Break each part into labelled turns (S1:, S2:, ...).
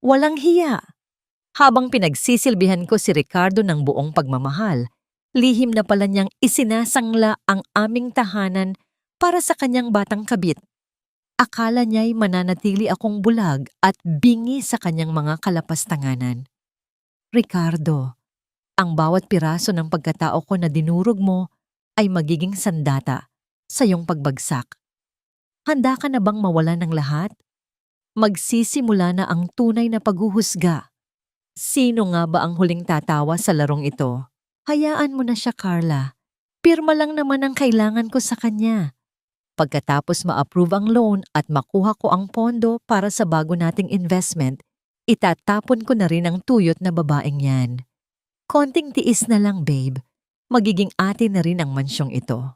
S1: Walang hiya. Habang pinagsisilbihan ko si Ricardo ng buong pagmamahal, lihim na pala niyang isinasangla ang aming tahanan para sa kanyang batang kabit. Akala niya'y mananatili akong bulag at bingi sa kanyang mga kalapastanganan. Ricardo, ang bawat piraso ng pagkatao ko na dinurog mo ay magiging sandata sa iyong pagbagsak. Handa ka na bang mawala ng lahat? Magsisimula na ang tunay na paghuhusga. Sino nga ba ang huling tatawa sa larong ito? Hayaan mo na siya, Carla. Pirma lang naman ang kailangan ko sa kanya. Pagkatapos ma-approve ang loan at makuha ko ang pondo para sa bago nating investment, itatapon ko na rin ang tuyot na babaeng yan. Konting tiis na lang, babe. Magiging atin na rin ang mansyong ito.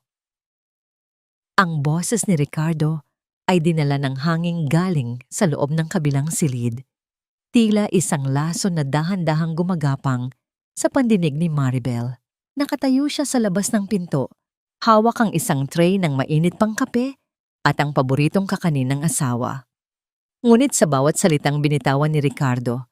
S1: Ang boses ni Ricardo ay dinala ng hanging galing sa loob ng kabilang silid. Tila isang laso na dahan-dahang gumagapang sa pandinig ni Maribel. Nakatayo siya sa labas ng pinto. Hawak ang isang tray ng mainit pang kape at ang paboritong kakanin ng asawa. Ngunit sa bawat salitang binitawan ni Ricardo,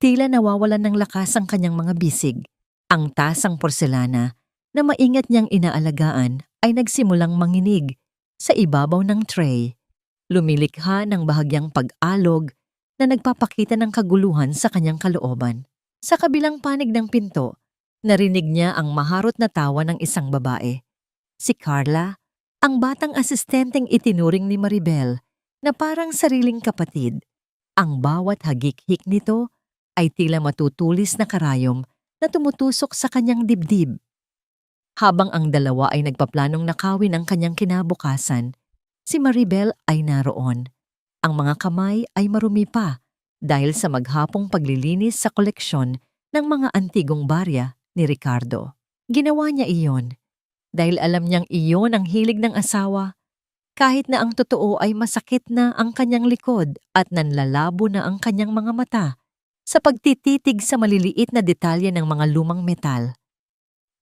S1: tila nawawalan ng lakas ang kanyang mga bisig. Ang tasang porselana na maingat niyang inaalagaan ay nagsimulang manginig sa ibabaw ng tray. Lumilikha ng bahagyang pag-alog na nagpapakita ng kaguluhan sa kanyang kalooban. Sa kabilang panig ng pinto, narinig niya ang maharot na tawa ng isang babae. Si Carla, ang batang asistenteng itinuring ni Maribel na parang sariling kapatid. Ang bawat hagik-hik nito ay tila matutulis na karayom na tumutusok sa kanyang dibdib. Habang ang dalawa ay nagpaplanong nakawin ang kanyang kinabukasan, si Maribel ay naroon. Ang mga kamay ay marumi pa dahil sa maghapong paglilinis sa koleksyon ng mga antigong barya ni Ricardo. Ginawa niya iyon dahil alam niyang iyon ang hilig ng asawa, kahit na ang totoo ay masakit na ang kanyang likod at nanlalabo na ang kanyang mga mata sa pagtititig sa maliliit na detalye ng mga lumang metal.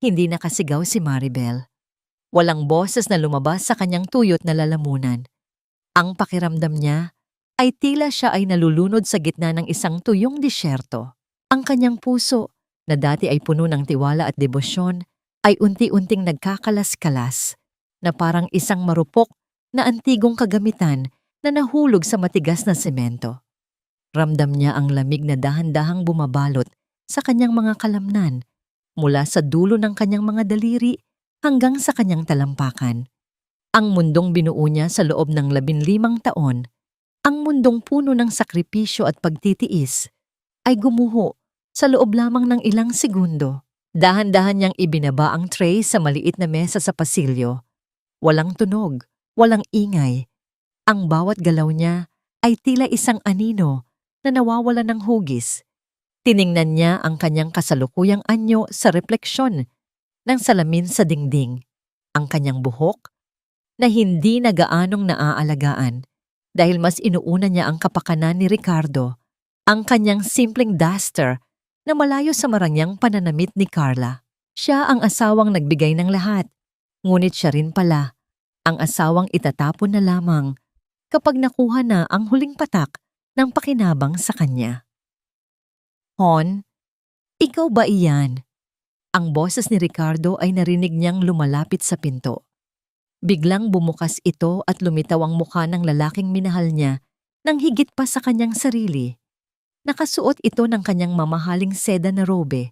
S1: Hindi nakasigaw si Maribel. Walang boses na lumabas sa kanyang tuyot na lalamunan. Ang pakiramdam niya ay tila siya ay nalulunod sa gitna ng isang tuyong disyerto. Ang kanyang puso, na dati ay puno ng tiwala at debosyon, ay unti-unting nagkakalas-kalas na parang isang marupok na antigong kagamitan na nahulog sa matigas na semento. Ramdam niya ang lamig na dahan-dahang bumabalot sa kanyang mga kalamnan mula sa dulo ng kanyang mga daliri hanggang sa kanyang talampakan. Ang mundong binuo niya sa loob ng 15 taon, ang mundong puno ng sakripisyo at pagtitiis, ay gumuho sa loob lamang ng ilang segundo. Dahan-dahan niyang ibinaba ang tray sa maliit na mesa sa pasilyo. Walang tunog, walang ingay. Ang bawat galaw niya ay tila isang anino na nawawala ng hugis. Tiningnan niya ang kanyang kasalukuyang anyo sa refleksyon ng salamin sa dingding. Ang kanyang buhok na hindi na gaanong naaalagaan dahil mas inuuna niya ang kapakanan ni Ricardo, ang kanyang simpleng duster na malayo sa marangyang pananamit ni Carla. Siya ang asawang nagbigay ng lahat, ngunit siya rin pala ang asawang itatapon na lamang kapag nakuha na ang huling patak ng pakinabang sa kanya. Hon, ikaw ba iyan? Ang boses ni Ricardo ay narinig niyang lumalapit sa pinto. Biglang bumukas ito at lumitaw ang mukha ng lalaking minahal niya nang higit pa sa kanyang sarili. Nakasuot ito ng kanyang mamahaling seda na robe.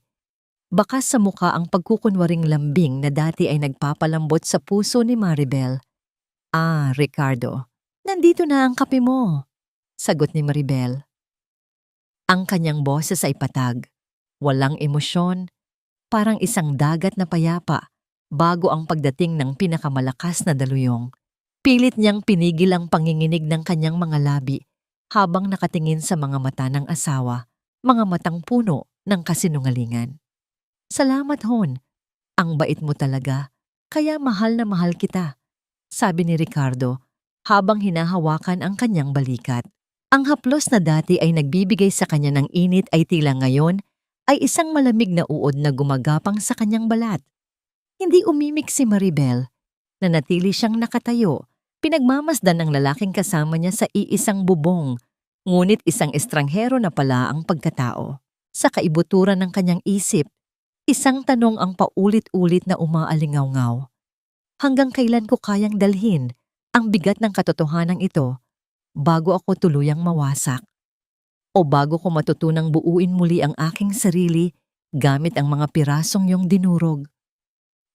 S1: Bakas sa mukha ang pagkukunwaring lambing na dati ay nagpapalambot sa puso ni Maribel. "Ah, Ricardo, nandito na ang kape mo," sagot ni Maribel. Ang kanyang boses ay patag, walang emosyon, parang isang dagat na payapa bago ang pagdating ng pinakamalakas na daluyong. Pilit niyang pinigil ang panginginig ng kanyang mga labi habang nakatingin sa mga mata ng asawa, mga matang puno ng kasinungalingan. "Salamat, Hon. Ang bait mo talaga, kaya mahal na mahal kita," sabi ni Ricardo habang hinahawakan ang kanyang balikat. Ang haplos na dati ay nagbibigay sa kanya ng init ay tila ngayon ay isang malamig na uod na gumagapang sa kanyang balat. Hindi umimik si Maribel. Nanatili siyang nakatayo, pinagmamasdan ng lalaking kasama niya sa iisang bubong Ngunit isang estranghero na pala ang pagkatao. Sa kaibuturan ng kanyang isip, isang tanong ang paulit-ulit na umaalingaw-ngaw. Hanggang kailan ko kayang dalhin ang bigat ng katotohanan ito bago ako tuluyang mawasak? O bago ko matutunang buuin muli ang aking sarili gamit ang mga pirasong yung dinurog?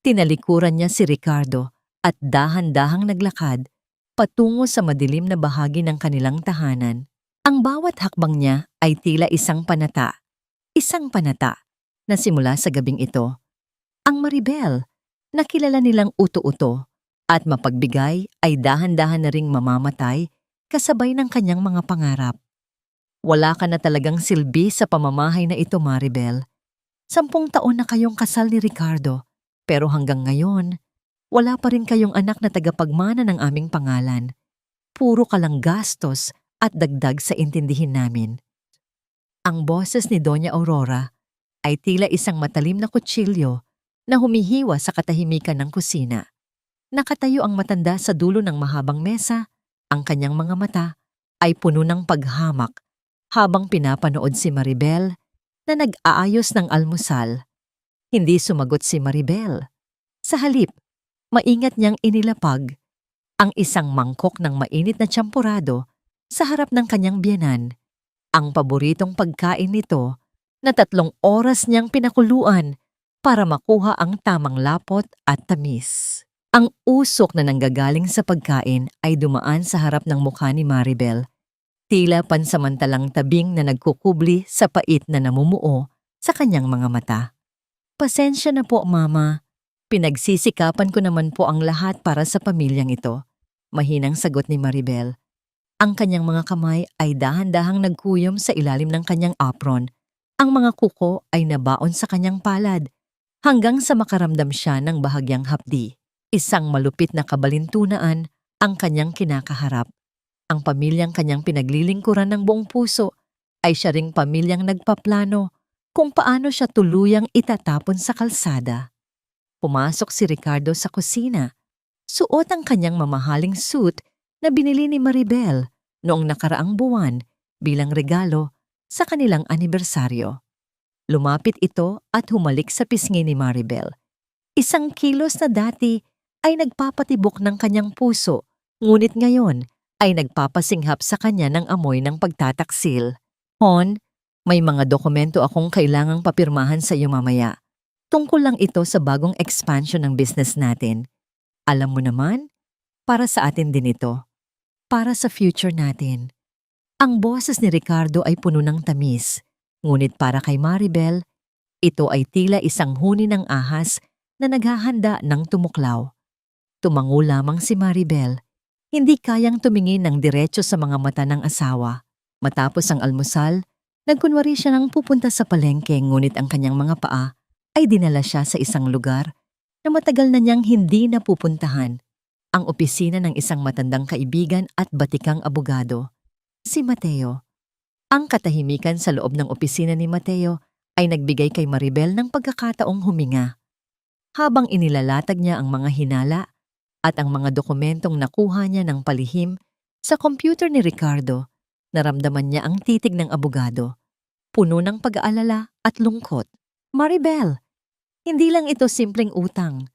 S1: Tinalikuran niya si Ricardo at dahan-dahang naglakad patungo sa madilim na bahagi ng kanilang tahanan. Ang bawat hakbang niya ay tila isang panata na simula sa gabing ito. Ang Maribel, na kilala nilang uto-uto at mapagbigay, ay dahan-dahan na ring mamamatay kasabay ng kanyang mga pangarap. Wala ka na talagang silbi sa pamamahay na ito, Maribel. 10 taon na kayong kasal ni Ricardo, pero hanggang ngayon, wala pa rin kayong anak na tagapagmana ng aming pangalan. Puro ka lang gastos at dagdag sa intindihin namin. Ang boses ni Doña Aurora ay tila isang matalim na kutsilyo na humihiwa sa katahimikan ng kusina. Nakatayo ang matanda sa dulo ng mahabang mesa, ang kanyang mga mata ay puno ng paghamak habang pinapanood si Maribel na nag-aayos ng almusal. Hindi sumagot si Maribel. Sa halip, maingat niyang inilapag ang isang mangkok ng mainit na tsampurado sa harap ng kanyang biyenan, ang paboritong pagkain nito na 3 oras niyang pinakuluan para makuha ang tamang lapot at tamis. Ang usok na nanggagaling sa pagkain ay dumaan sa harap ng mukha ni Maribel, tila pansamantalang tabing na nagkukubli sa pait na namumuo sa kanyang mga mata. Pasensya na po, Mama. Pinagsisikapan ko naman po ang lahat para sa pamilyang ito. Mahinang sagot ni Maribel. Ang kanyang mga kamay ay dahan-dahang nagkuyom sa ilalim ng kanyang apron. Ang mga kuko ay nabaon sa kanyang palad hanggang sa makaramdam siya ng bahagyang hapdi. Isang malupit na kabalintunaan ang kanyang kinakaharap. Ang pamilyang kanyang pinaglilingkuran ng buong puso ay siya ring pamilyang nagpaplano kung paano siya tuluyang itatapon sa kalsada. Pumasok si Ricardo sa kusina. Suot ang kanyang mamahaling suit na binili ni Maribel noong nakaraang buwan bilang regalo sa kanilang anibersaryo. Lumapit ito at humalik sa pisngi ni Maribel. Isang kilos na dati ay nagpapatibok ng kanyang puso, ngunit ngayon ay nagpapasinghap sa kanya ng amoy ng pagtataksil. Hon, may mga dokumento akong kailangang papirmahan sa iyo mamaya. Tungkol lang ito sa bagong expansion ng business natin. Alam mo naman, para sa atin din ito. Para sa future natin. Ang boses ni Ricardo ay puno ng tamis, ngunit para kay Maribel, ito ay tila isang huni ng ahas na naghahanda ng tumuklaw. Tumango lamang si Maribel, hindi kayang tumingin ng diretso sa mga mata ng asawa. Matapos ang almusal, nagkunwari siya nang pupunta sa palengke, ngunit ang kanyang mga paa ay dinala siya sa isang lugar na matagal na niyang hindi napupuntahan, ang opisina ng isang matandang kaibigan at batikang abogado, si Mateo. Ang katahimikan sa loob ng opisina ni Mateo ay nagbigay kay Maribel ng pagkakataong huminga. Habang inilalatag niya ang mga hinala at ang mga dokumentong nakuha niya ng palihim sa computer ni Ricardo, naramdaman niya ang titig ng abogado, puno ng pag-aalala at lungkot. Maribel, hindi lang ito simpleng utang.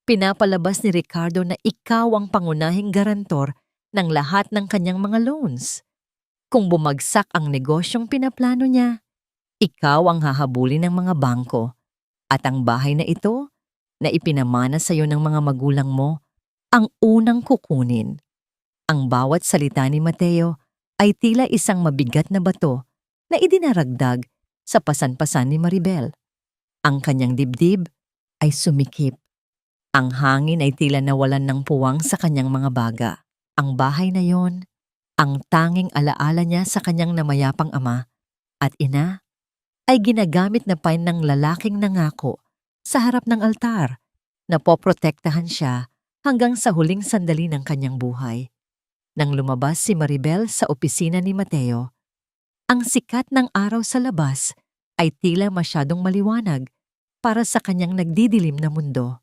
S1: Pinapalabas ni Ricardo na ikaw ang pangunahing garantor ng lahat ng kanyang mga loans. Kung bumagsak ang negosyong pinaplano niya, ikaw ang hahabulin ng mga bangko. At ang bahay na ito, na ipinamana sa iyo ng mga magulang mo, ang unang kukunin. Ang bawat salita ni Mateo ay tila isang mabigat na bato na idinaragdag sa pasan-pasan ni Maribel. Ang kanyang dibdib ay sumikip. Ang hangin ay tila nawalan ng puwang sa kanyang mga baga. Ang bahay na yon, ang tanging alaala niya sa kanyang namayapang ama at ina, ay ginagamit na pain ng lalaking nangako sa harap ng altar na poprotektahan siya hanggang sa huling sandali ng kanyang buhay. Nang lumabas si Maribel sa opisina ni Mateo, ang sikat ng araw sa labas ay tila masyadong maliwanag para sa kanyang nagdidilim na mundo.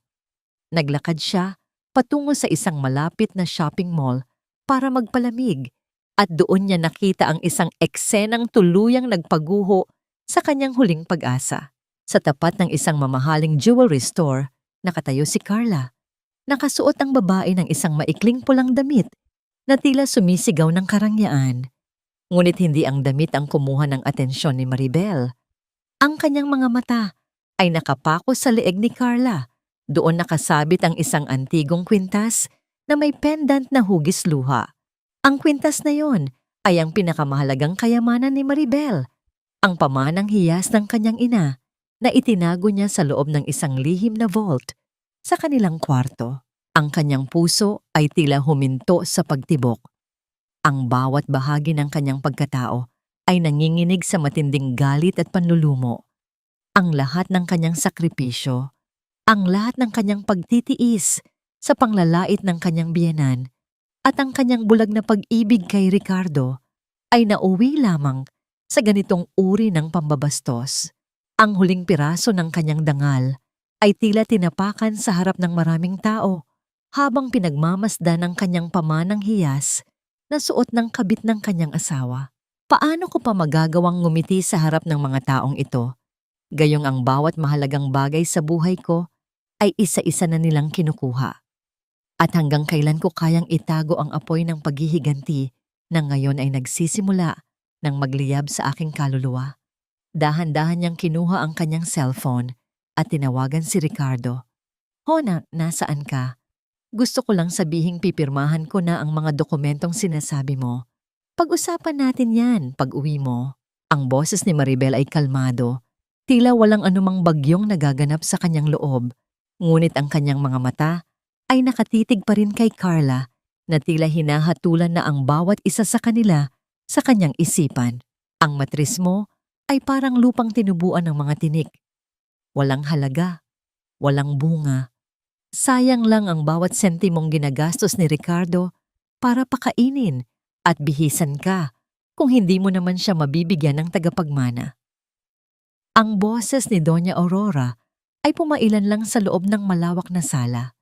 S1: Naglakad siya patungo sa isang malapit na shopping mall para magpalamig At doon niya nakita ang isang eksenang tuluyang nagpaguho sa kanyang huling pag-asa. Sa tapat ng isang mamahaling jewelry store, nakatayo si Carla. Nakasuot ang babae ng isang maikling pulang damit na tila sumisigaw ng karangyaan. Ngunit hindi ang damit ang kumuha ng atensyon ni Maribel. Ang kanyang mga mata ay nakapako sa leeg ni Carla. Doon nakasabit ang isang antigong kwintas na may pendant na hugis luha. Ang kwintas na yon ay ang pinakamahalagang kayamanan ni Maribel, ang pamanang hiyas ng kanyang ina na itinago niya sa loob ng isang lihim na vault sa kanilang kwarto. Ang kanyang puso ay tila huminto sa pagtibok. Ang bawat bahagi ng kanyang pagkatao ay nanginginig sa matinding galit at panlulumo. Ang lahat ng kanyang sakripisyo, ang lahat ng kanyang pagtitiis sa panglalait ng kanyang biyenan, at ang kanyang bulag na pag-ibig kay Ricardo ay nauwi lamang sa ganitong uri ng pambabastos. Ang huling piraso ng kanyang dangal ay tila tinapakan sa harap ng maraming tao habang pinagmamasdan ng kanyang pamanang hiyas na suot ng kabit ng kanyang asawa. Paano ko pa magagawang ngumiti sa harap ng mga taong ito? Gayong ang bawat mahalagang bagay sa buhay ko ay isa-isa na nilang kinukuha. At hanggang kailan ko kayang itago ang apoy ng paghihiganti na ngayon ay nagsisimula ng magliyab sa aking kaluluwa? Dahan-dahan niyang kinuha ang kanyang cellphone at tinawagan si Ricardo. Hona, nasaan ka? Gusto ko lang sabihing pipirmahan ko na ang mga dokumentong sinasabi mo. Pag-usapan natin yan pag-uwi mo. Ang boses ni Maribel ay kalmado. Tila walang anumang bagyong nagaganap sa kanyang loob. Ngunit ang kanyang mga mata ay nakatitig pa rin kay Carla na tila hinahatulan na ang bawat isa sa kanila sa kanyang isipan. Ang matris mo ay parang lupang tinubuan ng mga tinik. Walang halaga, walang bunga. Sayang lang ang bawat sentimong ginagastos ni Ricardo para pakainin at bihisan ka kung hindi mo naman siya mabibigyan ng tagapagmana. Ang boses ni Doña Aurora ay pumailan lang sa loob ng malawak na sala.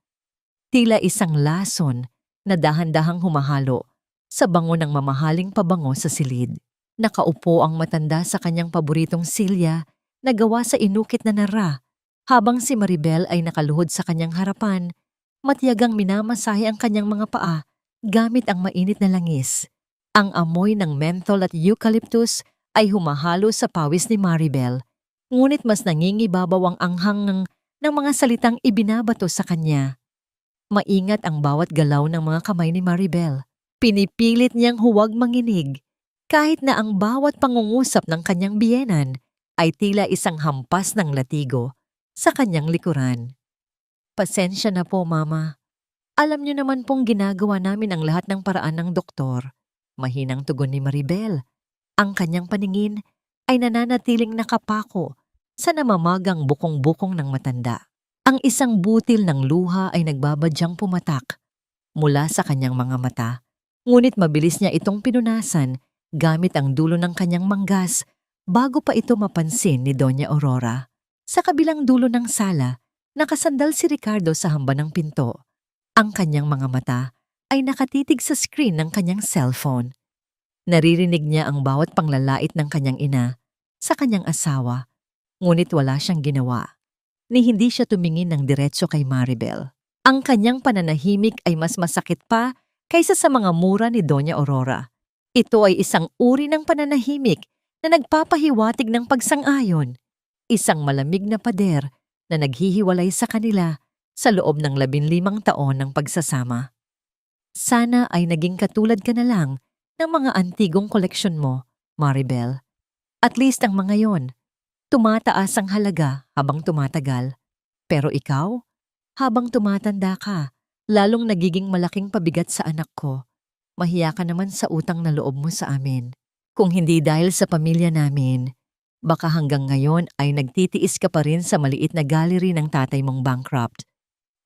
S1: Tila isang lason na dahan-dahang humahalo sa bango ng mamahaling pabango sa silid. Nakaupo ang matanda sa kanyang paboritong silya na gawa sa inukit na nara, habang si Maribel ay nakaluhod sa kanyang harapan, matiyagang minamasahe ang kanyang mga paa gamit ang mainit na langis. Ang amoy ng menthol at eucalyptus ay humahalo sa pawis ni Maribel, ngunit mas nangingibabaw ang anghang ng mga salitang ibinabato sa kanya. Maingat ang bawat galaw ng mga kamay ni Maribel. Pinipilit niyang huwag manginig, kahit na ang bawat pangungusap ng kanyang biyenan ay tila isang hampas ng latigo sa kanyang likuran. Pasensya na po, Mama. Alam niyo naman pong ginagawa namin ang lahat ng paraan ng doktor. Mahinang tugon ni Maribel. Ang kanyang paningin ay nananatiling nakapako sa namamagang bukong-bukong ng matanda. Ang isang butil ng luha ay nagbabadyang pumatak mula sa kanyang mga mata, ngunit mabilis niya itong pinunasan gamit ang dulo ng kanyang manggas bago pa ito mapansin ni Doña Aurora. Sa kabilang dulo ng sala, nakasandal si Ricardo sa hamba ng pinto. Ang kanyang mga mata ay nakatitig sa screen ng kanyang cellphone. Naririnig niya ang bawat panglalait ng kanyang ina sa kanyang asawa, ngunit wala siyang ginawa. Ni hindi siya tumingin ng diretso kay Maribel. Ang kanyang pananahimik ay mas masakit pa kaysa sa mga mura ni Doña Aurora. Ito ay isang uri ng pananahimik na nagpapahiwatig ng pagsang-ayon. Isang malamig na pader na naghihiwalay sa kanila sa loob ng 15 taon ng pagsasama. Sana ay naging katulad ka na lang ng mga antigong koleksyon mo, Maribel. At least ang mga yon, tumataas ang halaga habang tumatagal. Pero ikaw, habang tumatanda ka, lalong nagiging malaking pabigat sa anak ko. Mahiya ka naman sa utang na loob mo sa amin. Kung hindi dahil sa pamilya namin, baka hanggang ngayon ay nagtitiis ka pa rin sa maliit na gallery ng tatay mong bankrupt.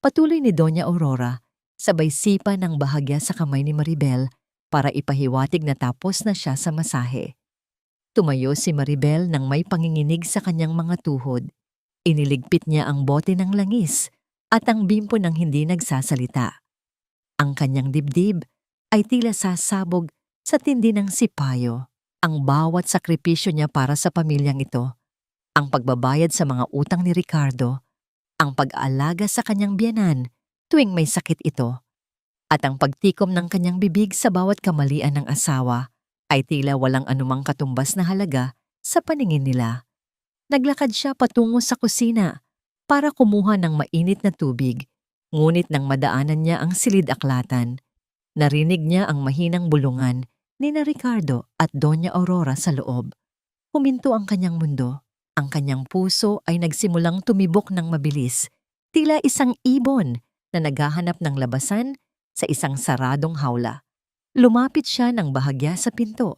S1: Patuloy ni Doña Aurora, sabay sipa ng bahagya sa kamay ni Maribel para ipahiwatig na tapos na siya sa masahe. Tumayo si Maribel nang may panginginig sa kanyang mga tuhod. Iniligpit niya ang bote ng langis at ang bimpo ng hindi nagsasalita. Ang kanyang dibdib ay tila sasabog Sa tindi ng sipayo, ang bawat sakripisyo niya para sa pamilyang ito, ang pagbabayad sa mga utang ni Ricardo, ang pag-aalaga sa kanyang biyenan tuwing may sakit ito, at ang pagtikom ng kanyang bibig sa bawat kamalian ng asawa ay tila walang anumang katumbas na halaga sa paningin nila. Naglakad siya patungo sa kusina para kumuha ng mainit na tubig, ngunit nang madaanan niya ang silid-aklatan, narinig niya ang mahinang bulungan ni na Ricardo at Doña Aurora sa loob. Huminto ang kanyang mundo. Ang kanyang puso ay nagsimulang tumibok ng mabilis, tila isang ibon na naghahanap ng labasan sa isang saradong hawla. Lumapit siya ng bahagya sa pinto.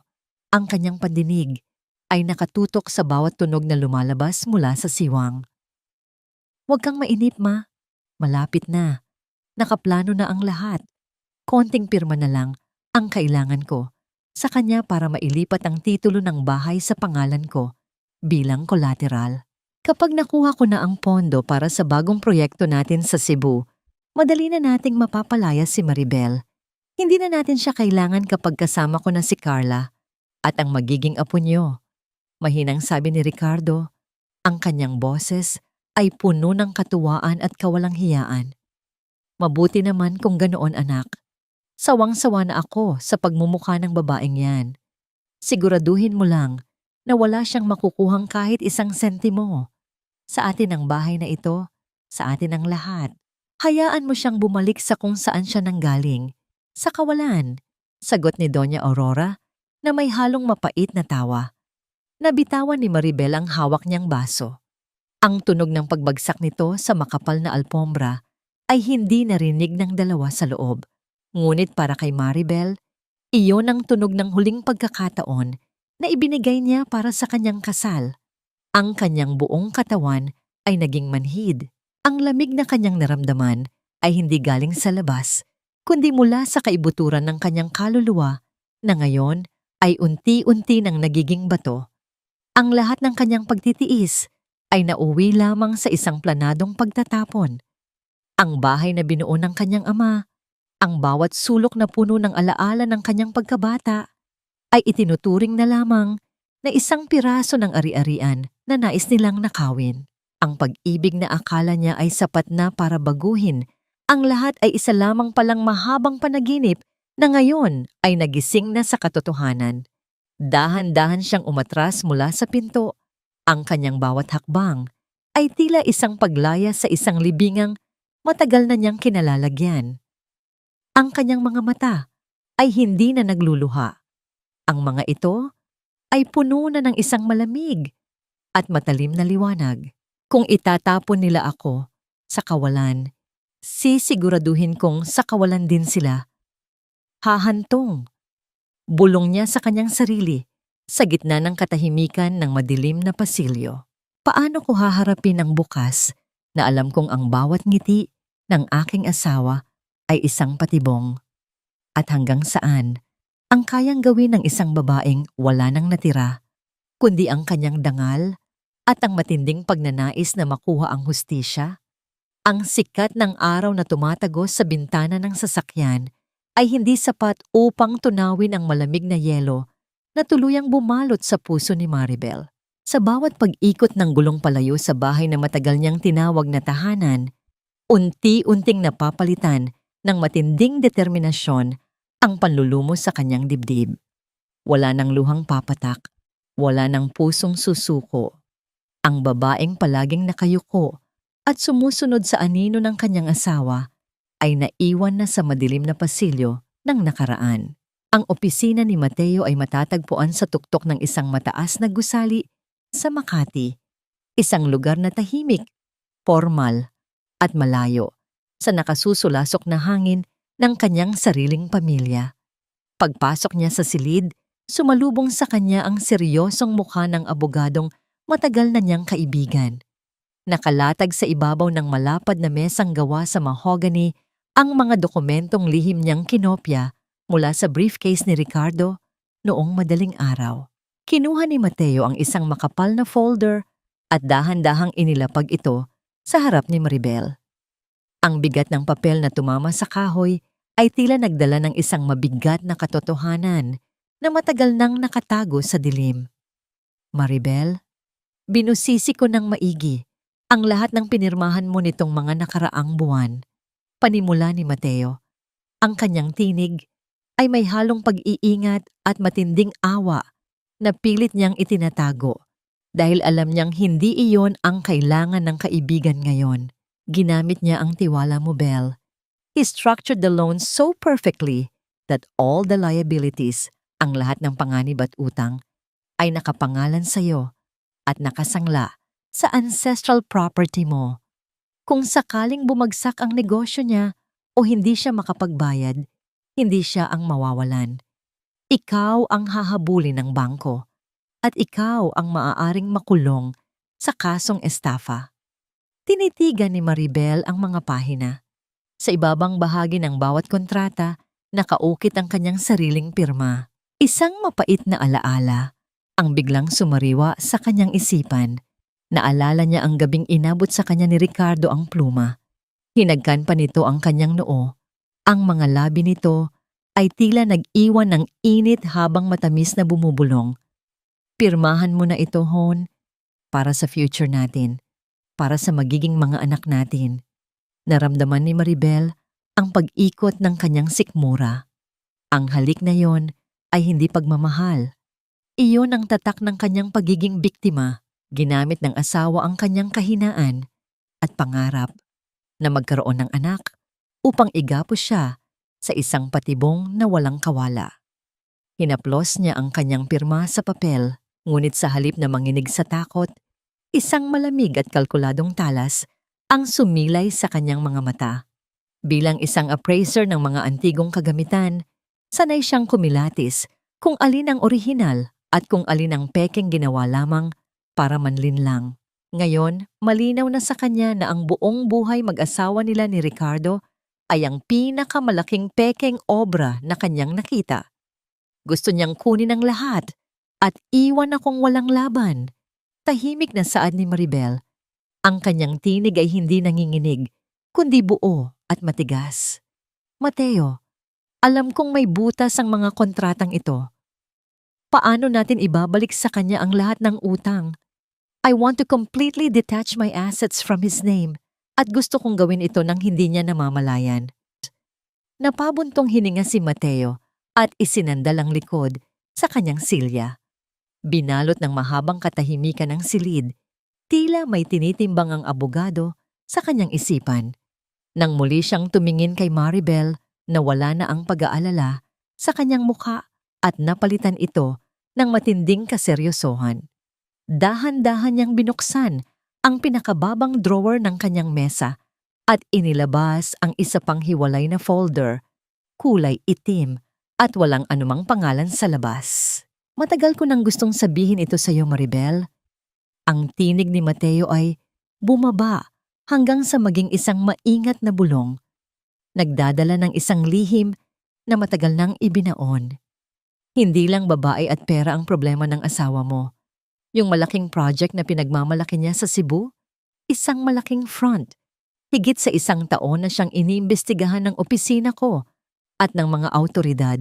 S1: Ang kanyang pandinig ay nakatutok sa bawat tunog na lumalabas mula sa siwang. "Huwag kang mainip, ma. Malapit na. Nakaplano na ang lahat. Konting pirma na lang ang kailangan ko sa kanya para mailipat ang titulo ng bahay sa pangalan ko bilang collateral. Kapag nakuha ko na ang pondo para sa bagong proyekto natin sa Cebu, madali na nating mapapalaya si Maribel. Hindi na natin siya kailangan kapag kasama ko na si Carla at ang magiging apo niyo." Mahinang sabi ni Ricardo, ang kanyang boses ay puno ng katuwaan at kawalang hiyaan. "Mabuti naman kung ganoon, anak. Sawang-sawa na ako sa pagmumukha ng babaeng yan. Siguraduhin mo lang na wala siyang makukuhang kahit isang sentimo. Sa atin ang bahay na ito, sa atin ang lahat. Hayaan mo siyang bumalik sa kung saan siya nanggaling, sa kawalan," sagot ni Doña Aurora na may halong mapait na tawa. Nabitawan ni Maribel ang hawak niyang baso. Ang tunog ng pagbagsak nito sa makapal na alpombra ay hindi narinig ng dalawa sa loob. Ngunit para kay Maribel, iyon ang tunog ng huling pagkakataon na ibinigay niya para sa kanyang kasal. Ang kanyang buong katawan ay naging manhid. Ang lamig na kanyang naramdaman ay hindi galing sa labas, kundi mula sa kaibuturan ng kanyang kaluluwa na ngayon ay unti-unti nang nagiging bato. Ang lahat ng kanyang pagtitiis ay nauwi lamang sa isang planadong pagtatapon. Ang bahay na binuo ng kanyang ama, ang bawat sulok na puno ng alaala ng kanyang pagkabata, ay itinuturing na lamang na isang piraso ng ari-arian na nais nilang nakawin. Ang pag-ibig na akala niya ay sapat na para baguhin, ang lahat ay isa lamang palang mahabang panaginip na ngayon ay nagising na sa katotohanan. Dahan-dahan siyang umatras mula sa pinto. Ang kanyang bawat hakbang ay tila isang paglaya sa isang libingang matagal na niyang kinalalagyan. Ang kanyang mga mata ay hindi na nagluluha. Ang mga ito ay puno na ng isang malamig at matalim na liwanag. Kung itatapon nila ako sa kawalan, sisiguraduhin kong sa kawalan din sila. Hahantong. Bulong niya sa kanyang sarili sa gitna ng katahimikan ng madilim na pasilyo. Paano ko haharapin ang bukas na alam kong ang bawat ngiti ng aking asawa ay isang patibong? At hanggang saan ang kayang gawin ng isang babaeng wala nang natira, kundi ang kanyang dangal at ang matinding pagnanais na makuha ang hustisya? Ang sikat ng araw na tumatagos sa bintana ng sasakyan ay hindi sapat upang tunawin ang malamig na yelo na tuluyang bumalot sa puso ni Maribel. Sa bawat pag-ikot ng gulong palayo sa bahay na matagal niyang tinawag na tahanan, unti-unting napapalitan ng matinding determinasyon ang panlulumos sa kanyang dibdib. Wala nang luhang papatak, wala nang pusong susuko. Ang babaeng palaging nakayuko at sumusunod sa anino ng kanyang asawa ay naiwan na sa madilim na pasilyo ng nakaraan. Ang opisina ni Mateo ay matatagpuan sa tuktok ng isang mataas na gusali sa Makati, isang lugar na tahimik, formal at malayo sa nakasusulasok na hangin ng kanyang sariling pamilya. Pagpasok niya sa silid, sumalubong sa kanya ang seryosong mukha ng abogadong matagal na niyang kaibigan. Nakalatag sa ibabaw ng malapad na mesang gawa sa mahogany ang mga dokumentong lihim niyang kinopya mula sa briefcase ni Ricardo noong madaling araw. Kinuha ni Mateo ang isang makapal na folder at dahan-dahang inilapag ito sa harap ni Maribel. Ang bigat ng papel na tumama sa kahoy ay tila nagdala ng isang mabigat na katotohanan na matagal nang nakatago sa dilim. Maribel, binusisi ko ng maigi ang lahat ng pinirmahan mo nitong mga nakaraang buwan. Panimula ni Mateo. Ang kanyang tinig ay may halong pag-iingat at matinding awa na pilit niyang itinatago dahil alam niyang hindi iyon ang kailangan ng kaibigan ngayon. Ginamit niya ang tiwala mo, Belle. He structured the loan so perfectly that all the liabilities, ang lahat ng panganib at utang, ay nakapangalan sa iyo at nakasangla sa ancestral property mo. Kung sakaling bumagsak ang negosyo niya o hindi siya makapagbayad, hindi siya ang mawawalan. Ikaw ang hahabulin ng bangko at ikaw ang maaaring makulong sa kasong estafa. Tinitigan ni Maribel ang mga pahina. Sa ibabang bahagi ng bawat kontrata, nakaukit ang kanyang sariling pirma. Isang mapait na alaala ang biglang sumariwa sa kanyang isipan. Naalala niya ang gabing inabot sa kanya ni Ricardo ang pluma. Hinagkan pa nito ang kanyang noo. Ang mga labi nito ay tila nag-iwan ng init habang matamis na bumubulong. Pirmahan mo na ito, Hon, para sa future natin, para sa magiging mga anak natin. Naramdaman ni Maribel ang pag-ikot ng kanyang sikmura. Ang halik na yon ay hindi pagmamahal. Iyon ang tatak ng kanyang pagiging biktima. Ginamit ng asawa ang kanyang kahinaan at pangarap na magkaroon ng anak upang igapos siya sa isang patibong na walang kawala. Hinaplos niya ang kanyang pirma sa papel, ngunit sa halip na manginig sa takot, isang malamig at kalkuladong talas ang sumilay sa kanyang mga mata. Bilang isang appraiser ng mga antigong kagamitan, sanay siyang kumilatis kung alin ang orihinal at kung alin ang pekeng ginawa lamang para manlinlang. Ngayon, malinaw na sa kanya na ang buong buhay mag-asawa nila ni Ricardo ay ang pinakamalaking pekeng obra na kanyang nakita. Gusto niyang kunin ang lahat at iwan akong walang laban. Tahimik na saad ni Maribel. Ang kanyang tinig ay hindi nanginginig, kundi buo at matigas. Mateo, alam kong may butas ang mga kontratang ito. Paano natin ibabalik sa kanya ang lahat ng utang? I want to completely detach my assets from his name at gusto kong gawin ito nang hindi niya namamalayan. Napabuntong hininga si Mateo at isinandal ang likod sa kanyang silya. Binalot ng mahabang katahimikan ng silid, tila may tinitimbang ang abogado sa kanyang isipan. Nang muli siyang tumingin kay Maribel, nawala na ang pag-aalala sa kanyang mukha at napalitan ito ng matinding kaseryosohan. Dahan-dahan niyang binuksan ang pinakababang drawer ng kanyang mesa at inilabas ang isa pang hiwalay na folder, kulay itim at walang anumang pangalan sa labas. Matagal ko nang gustong sabihin ito sa iyo, Maribel. Ang tinig ni Mateo ay bumaba hanggang sa maging isang maingat na bulong. Nagdadala ng isang lihim na matagal nang ibinaon. Hindi lang babae at pera ang problema ng asawa mo. Yung malaking project na pinagmamalaki niya sa Cebu, isang malaking front. Higit sa 1 taon na siyang iniimbestigahan ng opisina ko at ng mga autoridad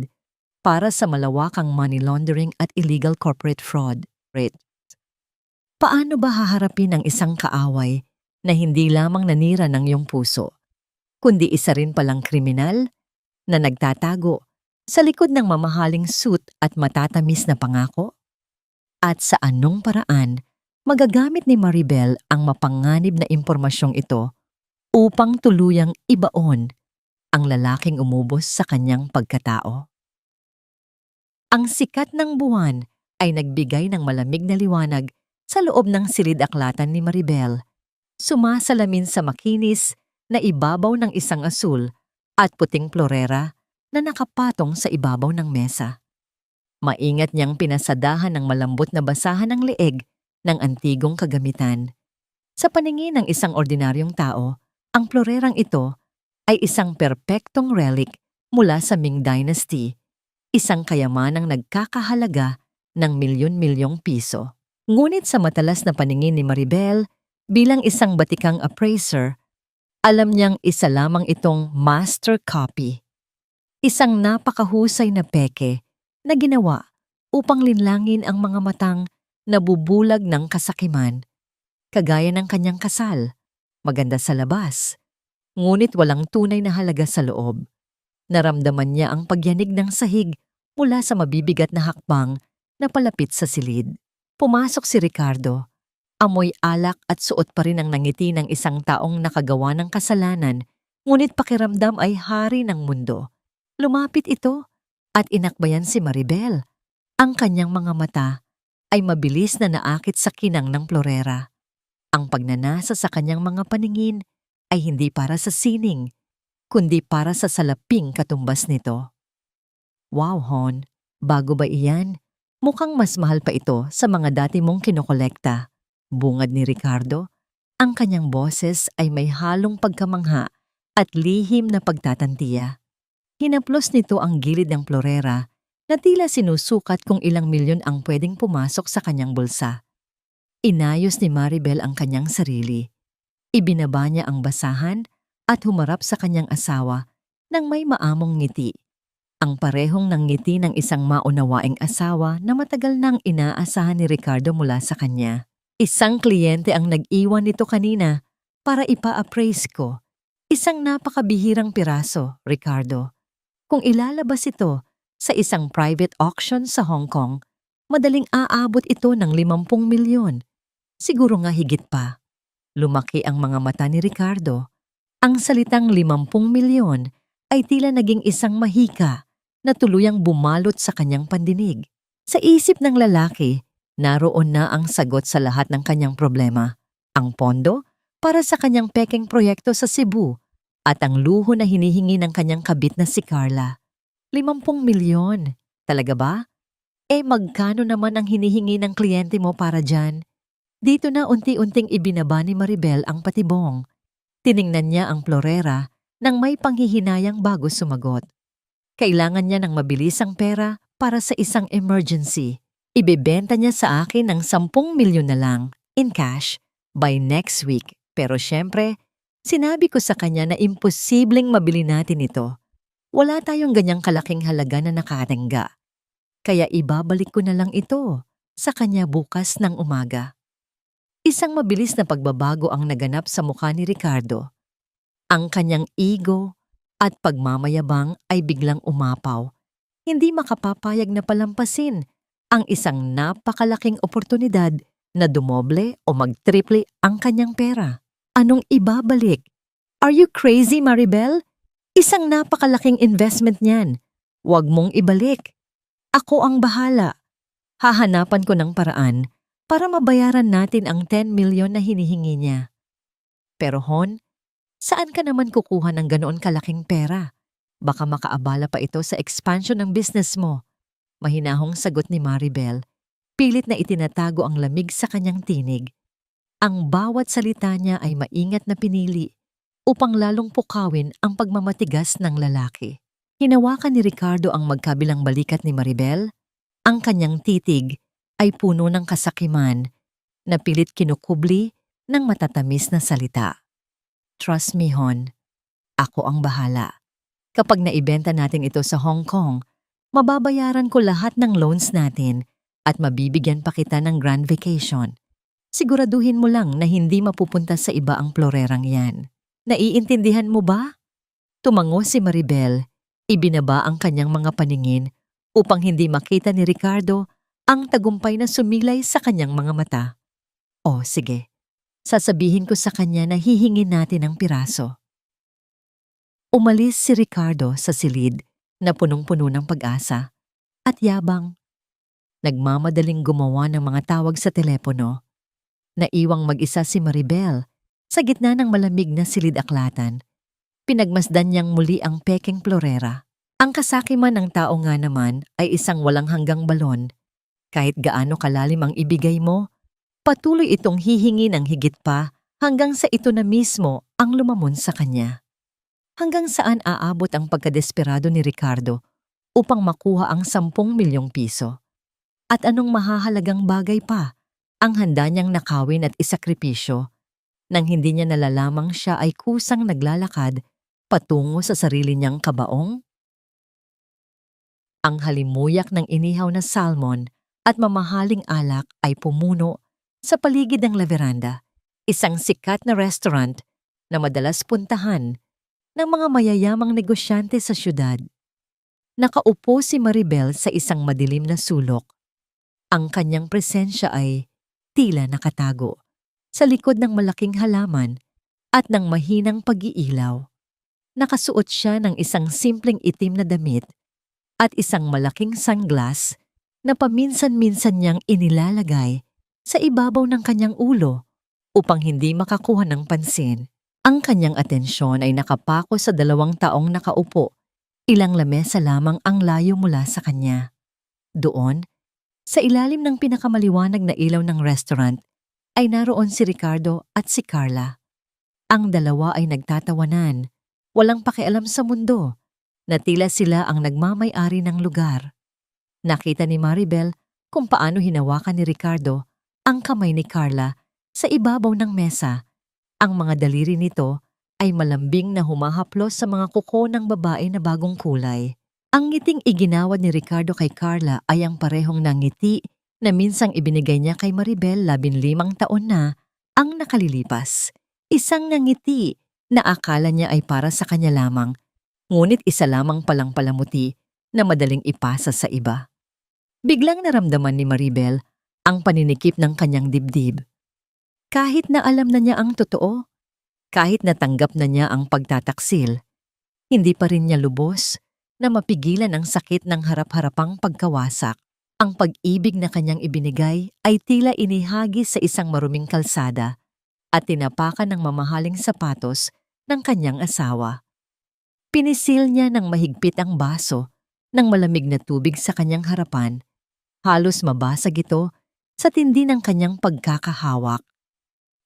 S1: para sa malawakang money laundering at illegal corporate fraud. Paano ba haharapin ang isang kaaway na hindi lamang nanira ng iyong puso, kundi isa rin palang kriminal na nagtatago sa likod ng mamahaling suit at matatamis na pangako? At sa anong paraan magagamit ni Maribel ang mapanganib na impormasyong ito upang tuluyang ibaon ang lalaking umubos sa kanyang pagkatao? Ang sikat ng buwan ay nagbigay ng malamig na liwanag sa loob ng silid-aklatan ni Maribel, sumasalamin sa makinis na ibabaw ng isang asul at puting plorera na nakapatong sa ibabaw ng mesa. Maingat niyang pinasadahan ng malambot na basahan ng leeg ng antigong kagamitan. Sa paningin ng isang ordinaryong tao, ang plorerang ito ay isang perpektong relic mula sa Ming Dynasty, isang kayamanang nagkakahalaga ng milyon-milyong piso. Ngunit sa matalas na paningin ni Maribel, bilang isang batikang appraiser, alam niyang isa lamang itong master copy. Isang napakahusay na peke na ginawa upang linlangin ang mga matang nabubulag ng kasakiman, kagaya ng kanyang kasal, maganda sa labas, ngunit walang tunay na halaga sa loob. Naramdaman niya ang pagyanig ng sahig mula sa mabibigat na hakbang na palapit sa silid. Pumasok si Ricardo. Amoy alak at suot pa rin ang nangiti ng isang taong nakagawa ng kasalanan, ngunit pakiramdam ay hari ng mundo. Lumapit ito at inakbayan si Maribel. Ang kanyang mga mata ay mabilis na naakit sa kinang ng plorera. Ang pagnanasa sa kanyang mga paningin ay hindi para sa sining, kundi para sa salaping katumbas nito. Wow, Hon, bago ba iyan? Mukhang mas mahal pa ito sa mga dati mong kinokolekta. Bungad ni Ricardo, ang kanyang boses ay may halong pagkamangha at lihim na pagtatantiya. Hinaplos nito ang gilid ng plorera na tila sinusukat kung ilang milyon ang pwedeng pumasok sa kanyang bulsa. Inayos ni Maribel ang kanyang sarili. Ibinaba niya ang basahan at humarap sa kanyang asawa nang may maamong ngiti. Ang parehong ng ngiti ng isang maunawaing asawa na matagal nang inaasahan ni Ricardo mula sa kanya. Isang kliyente ang nag-iwan nito kanina para ipa-appraise ko. Isang napakabihirang piraso, Ricardo. Kung ilalabas ito sa isang private auction sa Hong Kong, madaling aabot ito ng 50 milyon. Siguro nga higit pa. Lumaki ang mga mata ni Ricardo. Ang salitang 50 milyon ay tila naging isang mahika na tuluyang bumalot sa kanyang pandinig. Sa isip ng lalaki, naroon na ang sagot sa lahat ng kanyang problema. Ang pondo para sa kanyang pekeng proyekto sa Cebu at ang luho na hinihingi ng kanyang kabit na si Carla. 50 milyon. Talaga ba? Magkano naman ang hinihingi ng kliyente mo para dyan? Dito na unti-unting ibinaba ni Maribel ang patibong. Tiningnan niya ang plorera nang may panghihinayang bago sumagot. Kailangan niya ng mabilisang pera para sa isang emergency. Ibebenta niya sa akin ng 10 milyon na lang, in cash, by next week. Pero syempre, sinabi ko sa kanya na imposibleng mabili natin ito. Wala tayong ganyang kalaking halaga na nakatingga. Kaya ibabalik ko na lang ito sa kanya bukas ng umaga. Isang mabilis na pagbabago ang naganap sa mukha ni Ricardo. Ang kanyang ego at pagmamayabang ay biglang umapaw. Hindi makapapayag na palampasin ang isang napakalaking oportunidad na dumoble o magtriple ang kanyang pera. Anong ibabalik? Are you crazy, Maribel? Isang napakalaking investment niyan. Huwag mong ibalik. Ako ang bahala. Hahanapan ko ng paraan para mabayaran natin ang 10 milyon na hinihingi niya. Pero Hon, saan ka naman kukuha ng ganoon kalaking pera? Baka makaabala pa ito sa expansion ng business mo. Mahinahong sagot ni Maribel, pilit na itinatago ang lamig sa kanyang tinig. Ang bawat salita niya ay maingat na pinili upang lalong pukawin ang pagmamatigas ng lalaki. Hinawakan ni Ricardo ang magkabilang balikat ni Maribel. Ang kanyang titig ay puno ng kasakiman na pilit kinukubli ng matatamis na salita. Trust me, Hon. Ako ang bahala. Kapag naibenta natin ito sa Hong Kong, mababayaran ko lahat ng loans natin at mabibigyan pa kita ng grand vacation. Siguraduhin mo lang na hindi mapupunta sa iba ang plorerang yan. Naiintindihan mo ba? Tumango si Maribel. Ibinaba ang kanyang mga paningin upang hindi makita ni Ricardo ang tagumpay na sumilay sa kanyang mga mata. O sige, sasabihin ko sa kanya na hihingin natin ang piraso. Umalis si Ricardo sa silid na punong-puno ng pag-asa at yabang. Nagmamadaling gumawa ng mga tawag sa telepono. Naiwang mag-isa si Maribel sa gitna ng malamig na silid-aklatan. Pinagmasdan niyang muli ang pekeng plorera. Ang kasakiman ng tao nga naman ay isang walang hanggang balon. Kahit gaano kalalim ang ibigay mo, patuloy itong hihingi ng higit pa hanggang sa ito na mismo ang lumamon sa kanya. Hanggang saan aabot ang pagkadesperado ni Ricardo upang makuha ang 10 milyong piso? At anong mahahalagang bagay pa ang handa niyang nakawin at isakripisyo nang hindi niya nalalamang siya ay kusang naglalakad patungo sa sarili niyang kabaong? Ang halimuyak ng inihaw na salmon at mamahaling alak ay pumuno sa paligid ng La Veranda, isang sikat na restaurant na madalas puntahan ng mga mayayamang negosyante sa syudad. Nakaupo si Maribel sa isang madilim na sulok. Ang kanyang presensya ay tila nakatago sa likod ng malaking halaman at ng mahinang pag-iilaw. Nakasuot siya ng isang simpleng itim na damit at isang malaking sunglass na paminsan-minsan niyang inilalagay sa ibabaw ng kanyang ulo upang hindi makakuha ng pansin. Ang kanyang atensyon ay nakapako sa 2 taong nakaupo. Ilang lamesa lamang ang layo mula sa kanya. Doon, sa ilalim ng pinakamaliwanag na ilaw ng restaurant, ay naroon si Ricardo at si Carla. Ang dalawa ay nagtatawanan, walang pakialam sa mundo, na tila sila ang nagmamay-ari ng lugar. Nakita ni Maribel kung paano hinawakan ni Ricardo ang kamay ni Carla sa ibabaw ng mesa. Ang mga daliri nito ay malambing na humahaplos sa mga kuko ng babae na bagong kulay. Ang ngiting iginawad ni Ricardo kay Carla ay ang parehong nangiti na minsang ibinigay niya kay Maribel 15 taon na ang nakalilipas. Isang ngiti na akala niya ay para sa kanya lamang, ngunit isa lamang palang palamuti na madaling ipasa sa iba. Biglang naramdaman ni Maribel ang paninikip ng kanyang dibdib. Kahit na alam na niya ang totoo, kahit natanggap na niya ang pagtataksil, hindi pa rin niya lubos na mapigilan ang sakit ng harap-harapang pagkawasak. Ang pag-ibig na kanyang ibinigay ay tila inihagis sa isang maruming kalsada at tinapakan ng mamahaling sapatos ng kanyang asawa. Pinisil niya ng mahigpit ang baso ng malamig na tubig sa kanyang harapan. Halos mabasag ito sa tindi ng kanyang pagkakahawak.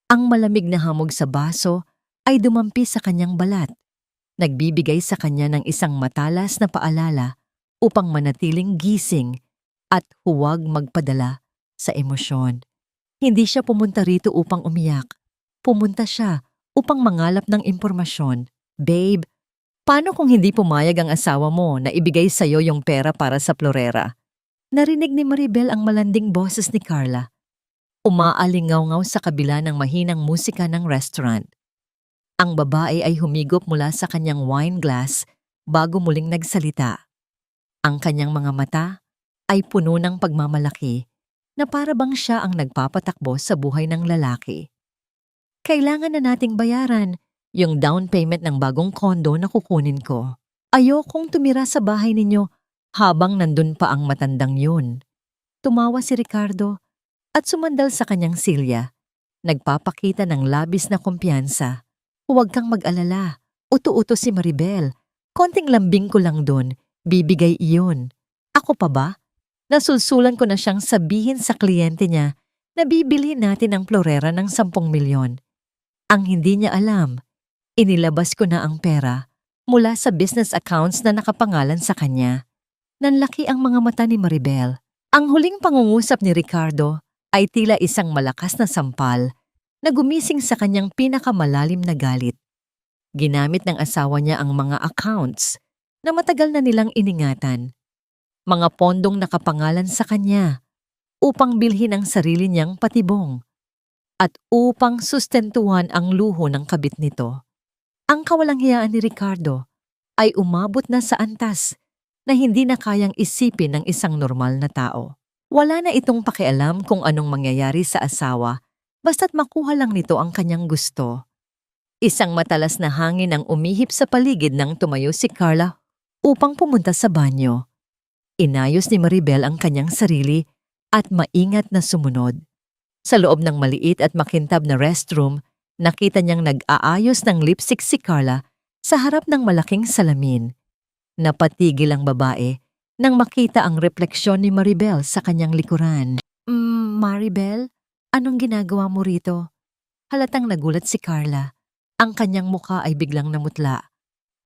S1: Ang malamig na hamog sa baso ay dumampi sa kanyang balat, nagbibigay sa kanya ng isang matalas na paalala upang manatiling gising at huwag magpadala sa emosyon. Hindi siya pumunta rito upang umiyak. Pumunta siya upang mangalap ng impormasyon. Babe, paano kung hindi pumayag ang asawa mo na ibigay sa'yo yung pera para sa florera? Narinig ni Maribel ang malanding boses ni Carla. Umaalingaw-ngaw sa kabila ng mahinang musika ng restaurant. Ang babae ay humigop mula sa kanyang wine glass bago muling nagsalita. Ang kanyang mga mata ay puno ng pagmamalaki na para bang siya ang nagpapatakbo sa buhay ng lalaki. Kailangan na nating bayaran yung down payment ng bagong kondo na kukunin ko. Ayokong tumira sa bahay ninyo habang nandun pa ang matandang yun. Tumawa si Ricardo at sumandal sa kanyang silya. Nagpapakita ng labis na kumpiyansa. Huwag kang mag-alala. Uto-uto si Maribel. Konting lambing ko lang dun. Bibigay iyon. Ako pa ba? Nasulsulan ko na siyang sabihin sa kliyente niya na bibili natin ang florera ng 10 milyon. Ang hindi niya alam, inilabas ko na ang pera mula sa business accounts na nakapangalan sa kanya. Nanlaki ang mga mata ni Maribel. Ang huling pangungusap ni Ricardo ay tila isang malakas na sampal na gumising sa kanyang pinakamalalim na galit. Ginamit ng asawa niya ang mga accounts na matagal na nilang iningatan. Mga pondong nakapangalan sa kanya upang bilhin ang sarili niyang patibong at upang sustentuhan ang luho ng kabit nito. Ang kawalanghiyaan ni Ricardo ay umabot na sa antas na hindi na kayang isipin ng isang normal na tao. Wala na itong pakialam kung anong mangyayari sa asawa basta't makuha lang nito ang kanyang gusto. Isang matalas na hangin ang umihip sa paligid nang tumayo si Carla upang pumunta sa banyo. Inayos ni Maribel ang kanyang sarili at maingat na sumunod. Sa loob ng maliit at makintab na restroom, nakita niyang nag-aayos ng lipstick si Carla sa harap ng malaking salamin. Napatigil ang babae nang makita ang refleksyon ni Maribel sa kanyang likuran. Maribel, anong ginagawa mo rito? Halatang nagulat si Carla. Ang kanyang muka ay biglang namutla,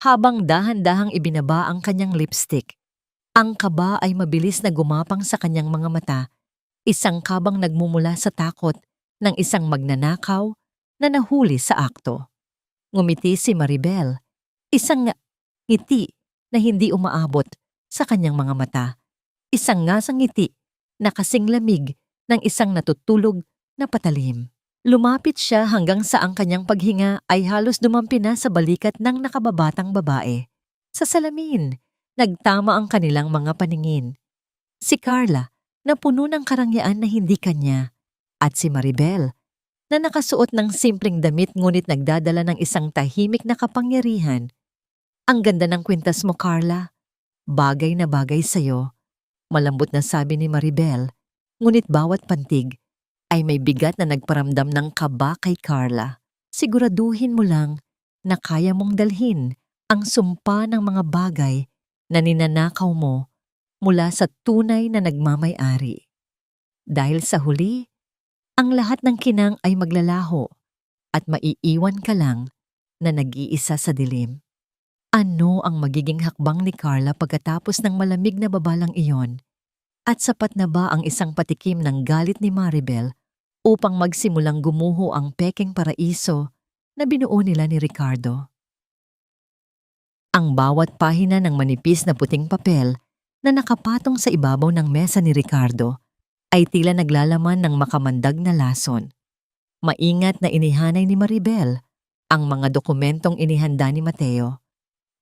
S1: habang dahan-dahang ibinaba ang kanyang lipstick. Ang kaba ay mabilis na gumapang sa kanyang mga mata, isang kabang nagmumula sa takot ng isang magnanakaw na nahuli sa akto. Ngumiti si Maribel, isang ngiti na hindi umaabot Sa kanyang mga mata, isang ngasang ngiti na kasing lamig ng isang natutulog na patalim. Lumapit siya hanggang sa ang kanyang paghinga ay halos dumampi na sa balikat ng nakababatang babae. Sa salamin, nagtama ang kanilang mga paningin. Si Carla, na puno ng karangyaan na hindi kanya, at si Maribel, na nakasuot ng simpleng damit ngunit nagdadala ng isang tahimik na kapangyarihan. Ang ganda ng kwintas mo, Carla. Bagay na bagay sa'yo. Malambot na sabi ni Maribel, ngunit bawat pantig ay may bigat na nagparamdam ng kaba kay Carla. Siguraduhin mo lang na kaya mong dalhin ang sumpa ng mga bagay na ninanakaw mo mula sa tunay na nagmamay-ari. Dahil sa huli, ang lahat ng kinang ay maglalaho at maiiwan ka lang na nag-iisa sa dilim. Ano ang magiging hakbang ni Carla pagkatapos ng malamig na babalang iyon? At sapat na ba ang isang patikim ng galit ni Maribel upang magsimulang gumuho ang pekeng paraiso na binuo nila ni Ricardo? Ang bawat pahina ng manipis na puting papel na nakapatong sa ibabaw ng mesa ni Ricardo ay tila naglalaman ng makamandag na lason. Maingat na inihanay ni Maribel ang mga dokumentong inihanda ni Mateo.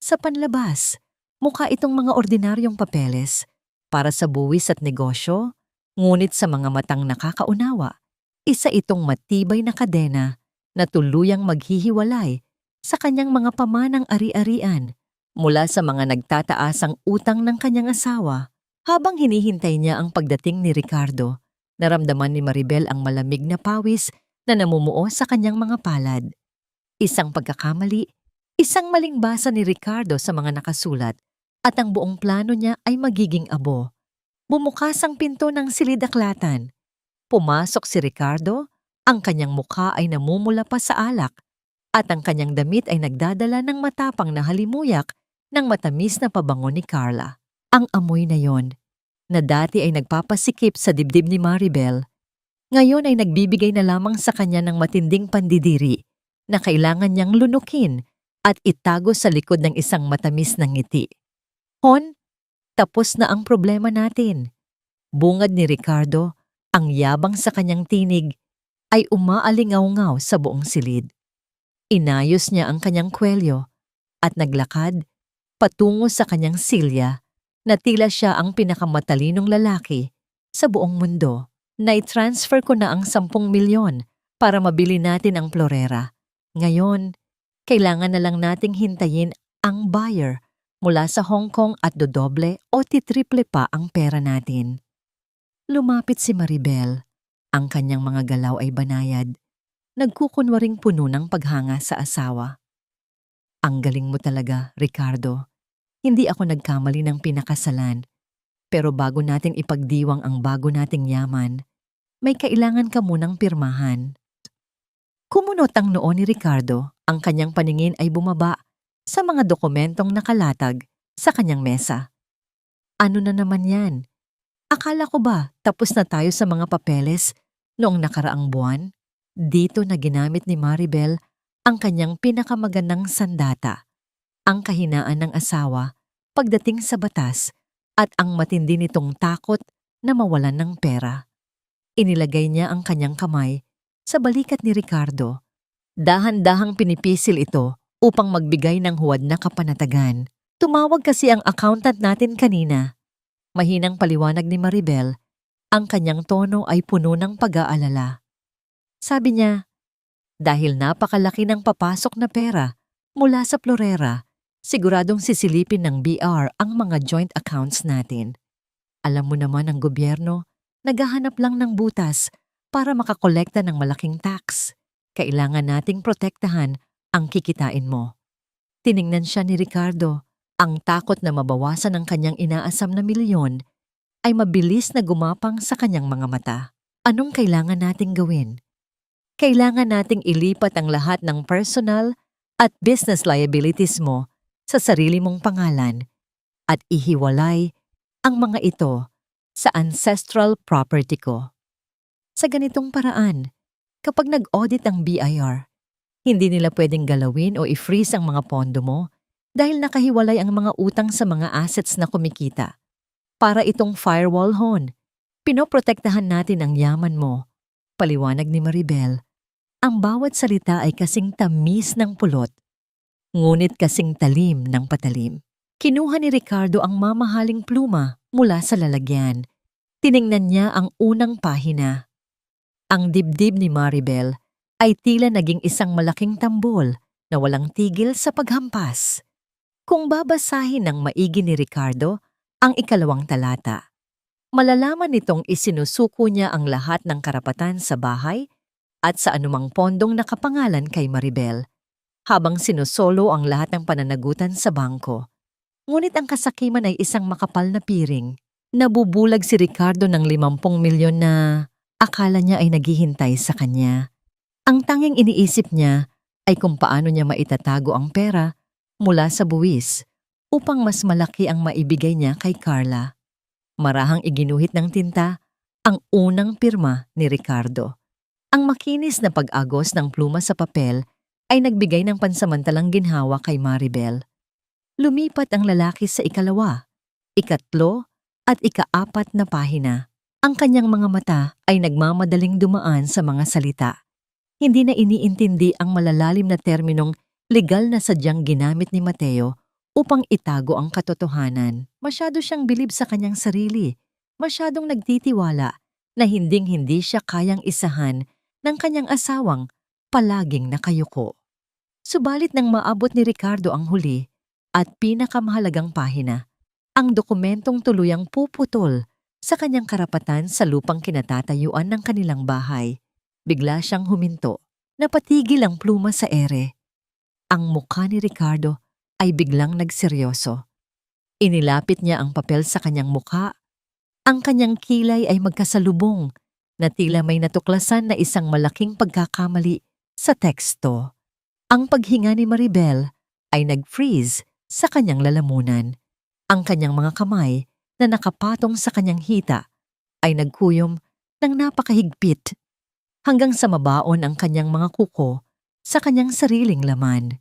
S1: Sa panlabas, mukha itong mga ordinaryong papeles para sa buwis at negosyo, ngunit sa mga matang nakakaunawa, isa itong matibay na kadena na tuluyang maghihiwalay sa kanyang mga pamanang ari-arian mula sa mga nagtataasang utang ng kanyang asawa. Habang hinihintay niya ang pagdating ni Ricardo, naramdaman ni Maribel ang malamig na pawis na namumuo sa kanyang mga palad. Isang pagkakamali, isang maling basa ni Ricardo sa mga nakasulat at ang buong plano niya ay magiging abo. Bumukas ang pinto ng silid-aklatan. Pumasok si Ricardo, ang kanyang mukha ay namumula pa sa alak at ang kanyang damit ay nagdadala ng matapang na halimuyak ng matamis na pabango ni Carla. Ang amoy na yon, na dati ay nagpapasikip sa dibdib ni Maribel, ngayon ay nagbibigay na lamang sa kanya ng matinding pandidiri na kailangan niyang lunukin at itago sa likod ng isang matamis na ngiti. Hon, tapos na ang problema natin. Bungad ni Ricardo, ang yabang sa kanyang tinig ay umaalingaw-ngaw sa buong silid. Inayos niya ang kanyang kwelyo at naglakad patungo sa kanyang silya na tila siya ang pinakamatalinong lalaki sa buong mundo. Na-transfer ko na ang 10 milyon para mabili natin ang Florera. Ngayon, kailangan na lang nating hintayin ang buyer mula sa Hong Kong at dodoble o titriple pa ang pera natin. Lumapit si Maribel. Ang kanyang mga galaw ay banayad. Nagkukunwaring puno ng paghanga sa asawa. Ang galing mo talaga, Ricardo. Hindi ako nagkamali ng pinakasalan. Pero bago natin ipagdiwang ang bago nating yaman, may kailangan ka munang pirmahan. Kumunot ang noo ni Ricardo, ang kanyang paningin ay bumaba sa mga dokumentong nakalatag sa kanyang mesa. Ano na naman yan? Akala ko ba tapos na tayo sa mga papeles noong nakaraang buwan? Dito na ginamit ni Maribel ang kanyang pinakamagandang sandata, ang kahinaan ng asawa pagdating sa batas at ang matindi nitong takot na mawalan ng pera. Inilagay niya ang kanyang kamay sa balikat ni Ricardo. Dahan-dahang pinipisil ito upang magbigay ng huwad na kapanatagan. Tumawag kasi ang accountant natin kanina. Mahinang paliwanag ni Maribel, ang kanyang tono ay puno ng pag-aalala. Sabi niya, dahil napakalaki ng papasok na pera mula sa Florera, siguradong sisilipin ng BR ang mga joint accounts natin. Alam mo naman ang gobyerno, naghahanap lang ng butas para makakolekta ng malaking tax. Kailangan nating protektahan ang kikitain mo. Tiningnan siya ni Ricardo. Ang takot na mabawasan ng kanyang inaasam na milyon ay mabilis na gumapang sa kanyang mga mata. Anong kailangan nating gawin? Kailangan nating ilipat ang lahat ng personal at business liabilities mo sa sarili mong pangalan at ihiwalay ang mga ito sa ancestral property ko. Sa ganitong paraan, kapag nag-audit ang BIR, hindi nila pwedeng galawin o i-freeze ang mga pondo mo dahil nakahiwalay ang mga utang sa mga assets na kumikita. Para itong firewall hon, pinoprotektahan natin ang yaman mo. Paliwanag ni Maribel. Ang bawat salita ay kasing tamis ng pulot, ngunit kasing talim ng patalim. Kinuha ni Ricardo ang mamahaling pluma mula sa lalagyan. Tiningnan niya ang unang pahina. Ang dibdib ni Maribel ay tila naging isang malaking tambol na walang tigil sa paghampas. Kung babasahin ng maigi ni Ricardo ang ikalawang talata, malalaman nitong isinusuko niya ang lahat ng karapatan sa bahay at sa anumang pondong nakapangalan kay Maribel, habang sinusolo ang lahat ng pananagutan sa bangko. Ngunit ang kasakiman ay isang makapal na piring. Nabubulag si Ricardo ng 50 milyon na akala niya ay naghihintay sa kanya. Ang tanging iniisip niya ay kung paano niya maitatago ang pera mula sa buwis upang mas malaki ang maibigay niya kay Carla. Marahang iginuhit ng tinta ang unang pirma ni Ricardo. Ang makinis na pag-agos ng pluma sa papel ay nagbigay ng pansamantalang ginhawa kay Maribel. Lumipat ang lalaki sa ikalawa, ikatlo at ikaapat na pahina. Ang kanyang mga mata ay nagmamadaling dumaan sa mga salita. Hindi na iniintindi ang malalalim na terminong legal na sadyang ginamit ni Mateo upang itago ang katotohanan. Masyado siyang bilib sa kanyang sarili, masyadong nagtitiwala na hinding-hindi siya kayang isahan ng kanyang asawang palaging nakayuko. Subalit nang maabot ni Ricardo ang huli at pinakamahalagang pahina, ang dokumentong tuluyang puputol sa kanyang karapatan sa lupang kinatatayuan ng kanilang bahay, bigla siyang huminto. Napatigil ang pluma sa ere. Ang mukha ni Ricardo ay biglang nagseryoso. Inilapit niya ang papel sa kanyang mukha. Ang kanyang kilay ay magkasalubong na tila may natuklasan na isang malaking pagkakamali sa teksto. Ang paghinga ni Maribel ay nag-freeze sa kanyang lalamunan. Ang kanyang mga kamay na nakapatong sa kanyang hita ay nagkuyom ng napakahigpit hanggang sa mabaon ang kanyang mga kuko sa kanyang sariling laman.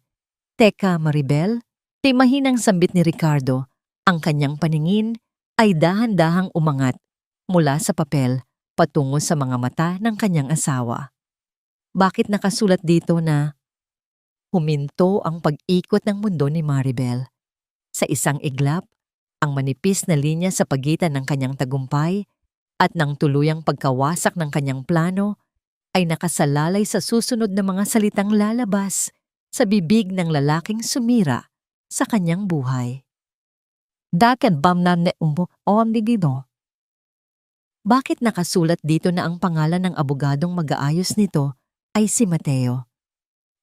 S1: Teka, Maribel, timahinang sambit ni Ricardo. Ang kanyang paningin ay dahan-dahang umangat mula sa papel patungo sa mga mata ng kanyang asawa. Bakit nakasulat dito na huminto ang pag-ikot ng mundo ni Maribel? Sa isang iglap, ang manipis na linya sa pagitan ng kanyang tagumpay at ng tuluyang pagkawasak ng kanyang plano ay nakasalalay sa susunod na mga salitang lalabas sa bibig ng lalaking sumira sa kanyang buhay. Daken bam na ne umbo on digino. Bakit nakasulat dito na ang pangalan ng abogadong mag-aayos nito ay si Mateo?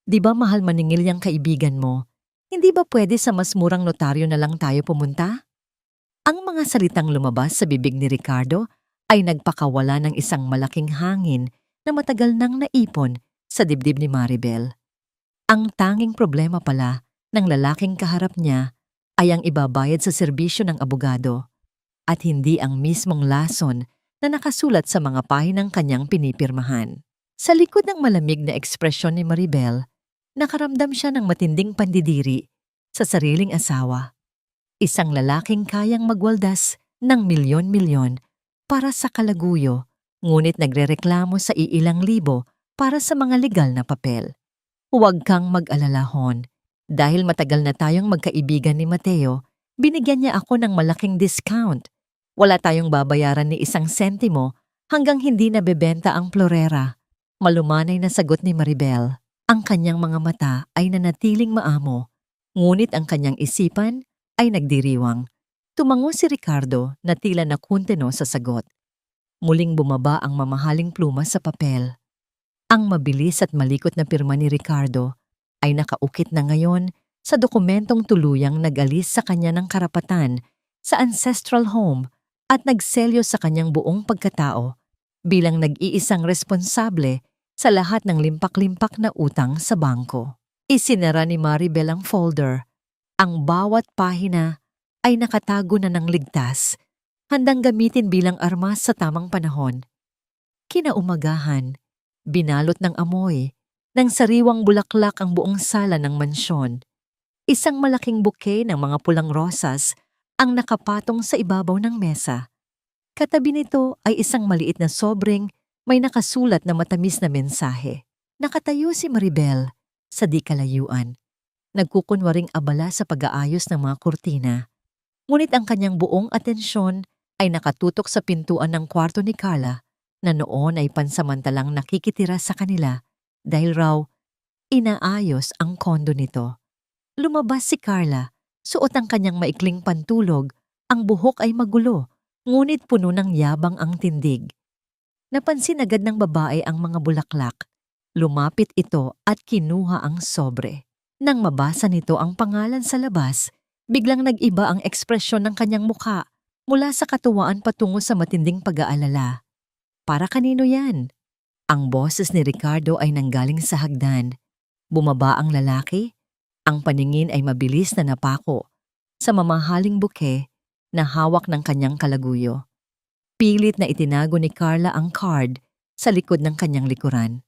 S1: Di ba mahal maningil yung kaibigan mo? Hindi ba pwede sa mas murang notaryo na lang tayo pumunta? Ang mga salitang lumabas sa bibig ni Ricardo ay nagpakawala ng isang malaking hangin na matagal nang naipon sa dibdib ni Maribel. Ang tanging problema pala ng lalaking kaharap niya ay ang ibabayad sa serbisyo ng abogado at hindi ang mismong lason na nakasulat sa mga pahinang kanyang pinipirmahan. Sa likod ng malamig na ekspresyon ni Maribel, nakaramdam siya ng matinding pandidiri sa sariling asawa. Isang lalaking kayang magwaldas ng milyon-milyon para sa kalaguyo, ngunit nagrereklamo sa iilang libo para sa mga legal na papel. Huwag kang mag-alala, hon. Dahil matagal na tayong magkaibigan ni Mateo, binigyan niya ako ng malaking discount. Wala tayong babayaran ni 1 sentimo hanggang hindi nabebenta ang florera. Malumanay na sagot ni Maribel. Ang kanyang mga mata ay nanatiling maamo, ngunit ang kanyang isipan ay nagdiriwang. Tumango si Ricardo na tila nakunteno sa sagot. Muling bumaba ang mamahaling pluma sa papel. Ang mabilis at malikot na pirma ni Ricardo ay nakaukit na ngayon sa dokumentong tuluyang nag-alis sa kanya ng karapatan sa ancestral home at nagselyo sa kanyang buong pagkatao bilang nag-iisang responsable sa lahat ng limpak-limpak na utang sa bangko. Isinara ni Maribel ang folder. Ang bawat pahina ay nakatago na ng ligtas, handang gamitin bilang armas sa tamang panahon. Kinaumagahan, binalot ng amoy, ng sariwang bulaklak ang buong sala ng mansyon. Isang malaking bouquet ng mga pulang rosas ang nakapatong sa ibabaw ng mesa. Katabi nito ay isang maliit na sobreng may nakasulat na matamis na mensahe. Nakatayo si Maribel sa di kalayuan. Nagkukunwaring abala sa pag-aayos ng mga kurtina. Ngunit ang kanyang buong atensyon ay nakatutok sa pintuan ng kwarto ni Carla na noon ay pansamantalang nakikitira sa kanila dahil raw inaayos ang kondo nito. Lumabas si Carla, suot ang kanyang maikling pantulog, ang buhok ay magulo, ngunit puno ng yabang ang tindig. Napansin agad ng babae ang mga bulaklak. Lumapit ito at kinuha ang sobre. Nang mabasa nito ang pangalan sa labas, biglang nag-iba ang ekspresyon ng kanyang mukha mula sa katuwaan patungo sa matinding pag-aalala. Para kanino yan? Ang boses ni Ricardo ay nanggaling sa hagdan. Bumaba ang lalaki. Ang paningin ay mabilis na napako sa mamahaling buke na hawak ng kanyang kalaguyo. Pilit na itinago ni Carla ang card sa likod ng kanyang likuran.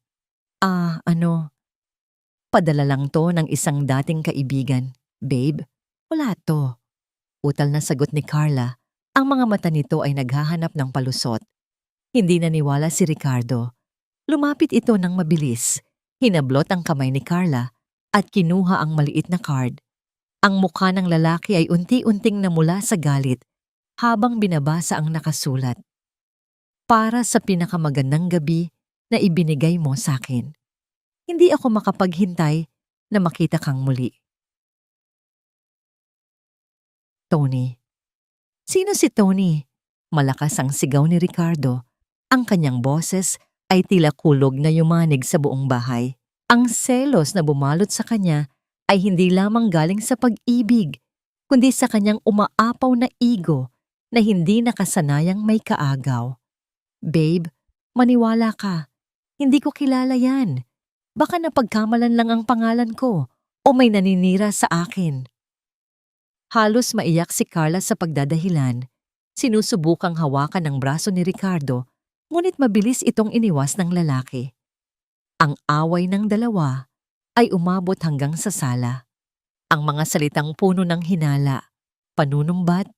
S1: Padala lang to ng isang dating kaibigan. Babe, wala to. Utal na sagot ni Carla. Ang mga mata nito ay naghahanap ng palusot. Hindi naniwala si Ricardo. Lumapit ito ng mabilis. Hinablot ang kamay ni Carla at kinuha ang maliit na card. Ang mukha ng lalaki ay unti-unting namula sa galit habang binabasa ang nakasulat. Para sa pinakamagandang gabi na ibinigay mo sa akin. Hindi ako makapaghintay na makita kang muli. Tony. Sino si Tony? Malakas ang sigaw ni Ricardo. Ang kanyang boses ay tila kulog na yumanig sa buong bahay. Ang selos na bumalot sa kanya ay hindi lamang galing sa pag-ibig, kundi sa kanyang umaapaw na ego na hindi nakasanayang may kaagaw. Babe, maniwala ka. Hindi ko kilala yan. Baka napagkamalan lang ang pangalan ko o may naninira sa akin. Halos maiyak si Carla sa pagdadahilan. Sinusubukang hawakan ng braso ni Ricardo, ngunit mabilis itong iniwas ng lalaki. Ang away ng dalawa ay umabot hanggang sa sala. Ang mga salitang puno ng hinala, panunumbat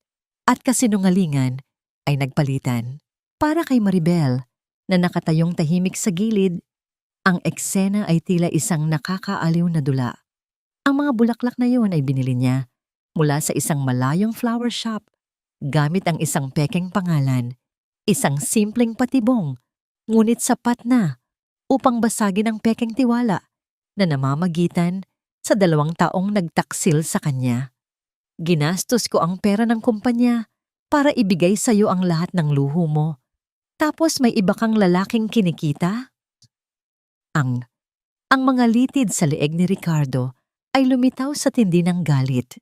S1: at kasinungalingan ay nagpalitan. Para kay Maribel na nakatayong tahimik sa gilid, ang eksena ay tila isang nakakaaliw na dula. Ang mga bulaklak na iyon ay binili niya mula sa isang malayong flower shop gamit ang isang pekeng pangalan, isang simpleng patibong, ngunit sapat na upang basagin ang pekeng tiwala na namamagitan sa 2 taong nagtaksil sa kanya. Ginastos ko ang pera ng kumpanya para ibigay sa iyo ang lahat ng luho mo. Tapos may iba kang lalaking kinikita? Ang mga litid sa leeg ni Ricardo ay lumitaw sa tindi ng galit.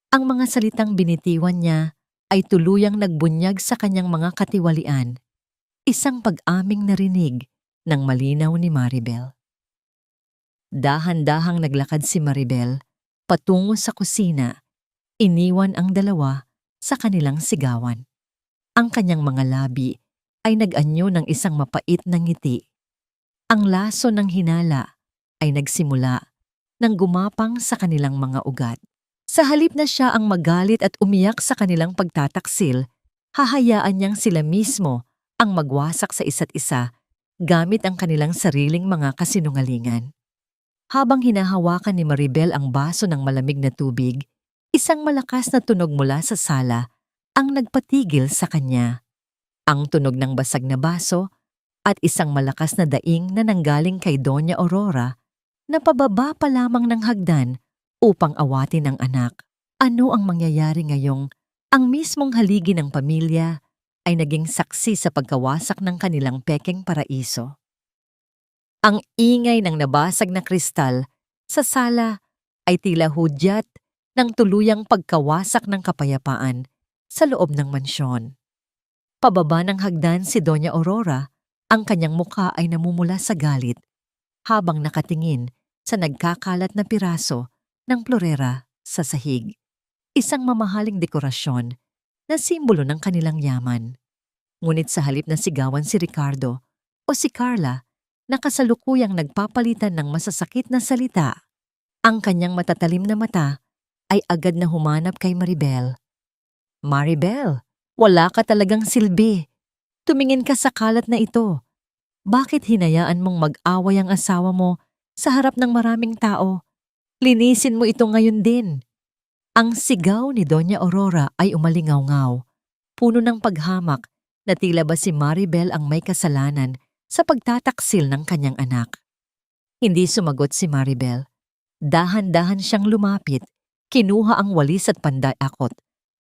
S1: Ang mga salitang binitiwan niya ay tuluyang nagbunyag sa kanyang mga katiwalian. Isang pag-aming narinig ng malinaw ni Maribel. Dahan-dahang naglakad si Maribel patungo sa kusina, iniwan ang dalawa sa kanilang sigawan. Ang kanyang mga labi ay nag-anyo ng isang mapait na ngiti. Ang laso ng hinala ay nagsimula nang gumapang sa kanilang mga ugat. Sa halip na siya ang magalit at umiyak sa kanilang pagtataksil, hahayaan niyang sila mismo ang magwasak sa isa't isa gamit ang kanilang sariling mga kasinungalingan. Habang hinahawakan ni Maribel ang baso ng malamig na tubig, isang malakas na tunog mula sa sala ang nagpatigil sa kanya. Ang tunog ng basag na baso at isang malakas na daing na nanggaling kay Doña Aurora na pababa pa lamang ng hagdan upang awatin ang anak. Ano ang mangyayari ngayong ang mismong haligi ng pamilya ay naging saksi sa pagkawasak ng kanilang pekeng paraiso? Ang ingay ng nabasag na kristal sa sala ay tila hudyat ng tuluyang pagkawasak ng kapayapaan sa loob ng mansyon. Pababa ng hagdan si Doña Aurora, ang kanyang mukha ay namumula sa galit habang nakatingin sa nagkakalat na piraso ng florera sa sahig. Isang mamahaling dekorasyon na simbolo ng kanilang yaman. Ngunit sa halip na sigawan si Ricardo o si Carla na kasalukuyang nagpapalitan ng masasakit na salita, ang kanyang matatalim na mata ay agad na humanap kay Maribel. Maribel, wala ka talagang silbi. Tumingin ka sa kalat na ito. Bakit hinayaan mong mag-away ang asawa mo sa harap ng maraming tao? Linisin mo ito ngayon din. Ang sigaw ni Doña Aurora ay umalingaw-ngaw, puno ng paghamak na tila ba si Maribel ang may kasalanan sa pagtataksil ng kanyang anak. Hindi sumagot si Maribel. Dahan-dahan siyang lumapit, kinuha ang walis at pandayakot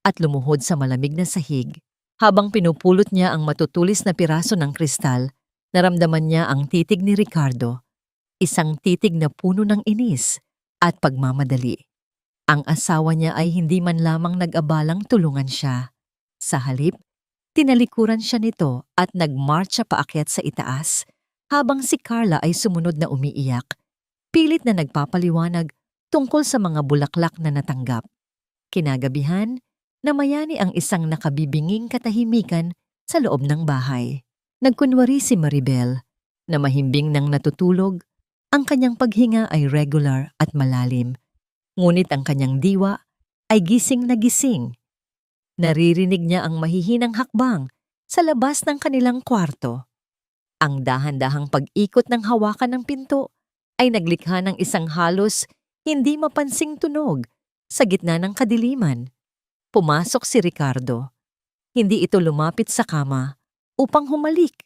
S1: at lumuhod sa malamig na sahig. Habang pinupulot niya ang matutulis na piraso ng kristal, naramdaman niya ang titig ni Ricardo, isang titig na puno ng inis at pagmamadali. Ang asawa niya ay hindi man lamang nag-abalang tulungan siya. Sa halip, tinalikuran siya nito at nagmarcha paakyat sa itaas, habang si Carla ay sumunod na umiiyak, pilit na nagpapaliwanag tungkol sa mga bulaklak na natanggap. Kinagabihan, namayani ang isang nakabibinging katahimikan sa loob ng bahay. Nagkunwari si Maribel na mahimbing nang natutulog, ang kanyang paghinga ay regular at malalim. Ngunit ang kanyang diwa ay gising na gising. Naririnig niya ang mahihinang hakbang sa labas ng kanilang kwarto. Ang dahan-dahang pag-ikot ng hawakan ng pinto ay naglikha ng isang halos hindi mapansing tunog sa gitna ng kadiliman. Pumasok si Ricardo. Hindi ito lumapit sa kama upang humalik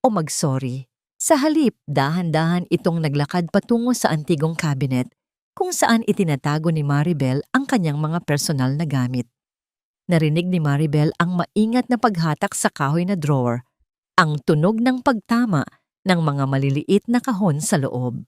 S1: o mag-sorry. Sa halip, dahan-dahan itong naglakad patungo sa antigong cabinet kung saan itinatago ni Maribel ang kanyang mga personal na gamit. Narinig ni Maribel ang maingat na paghatak sa kahoy na drawer, ang tunog ng pagtama ng mga maliliit na kahon sa loob.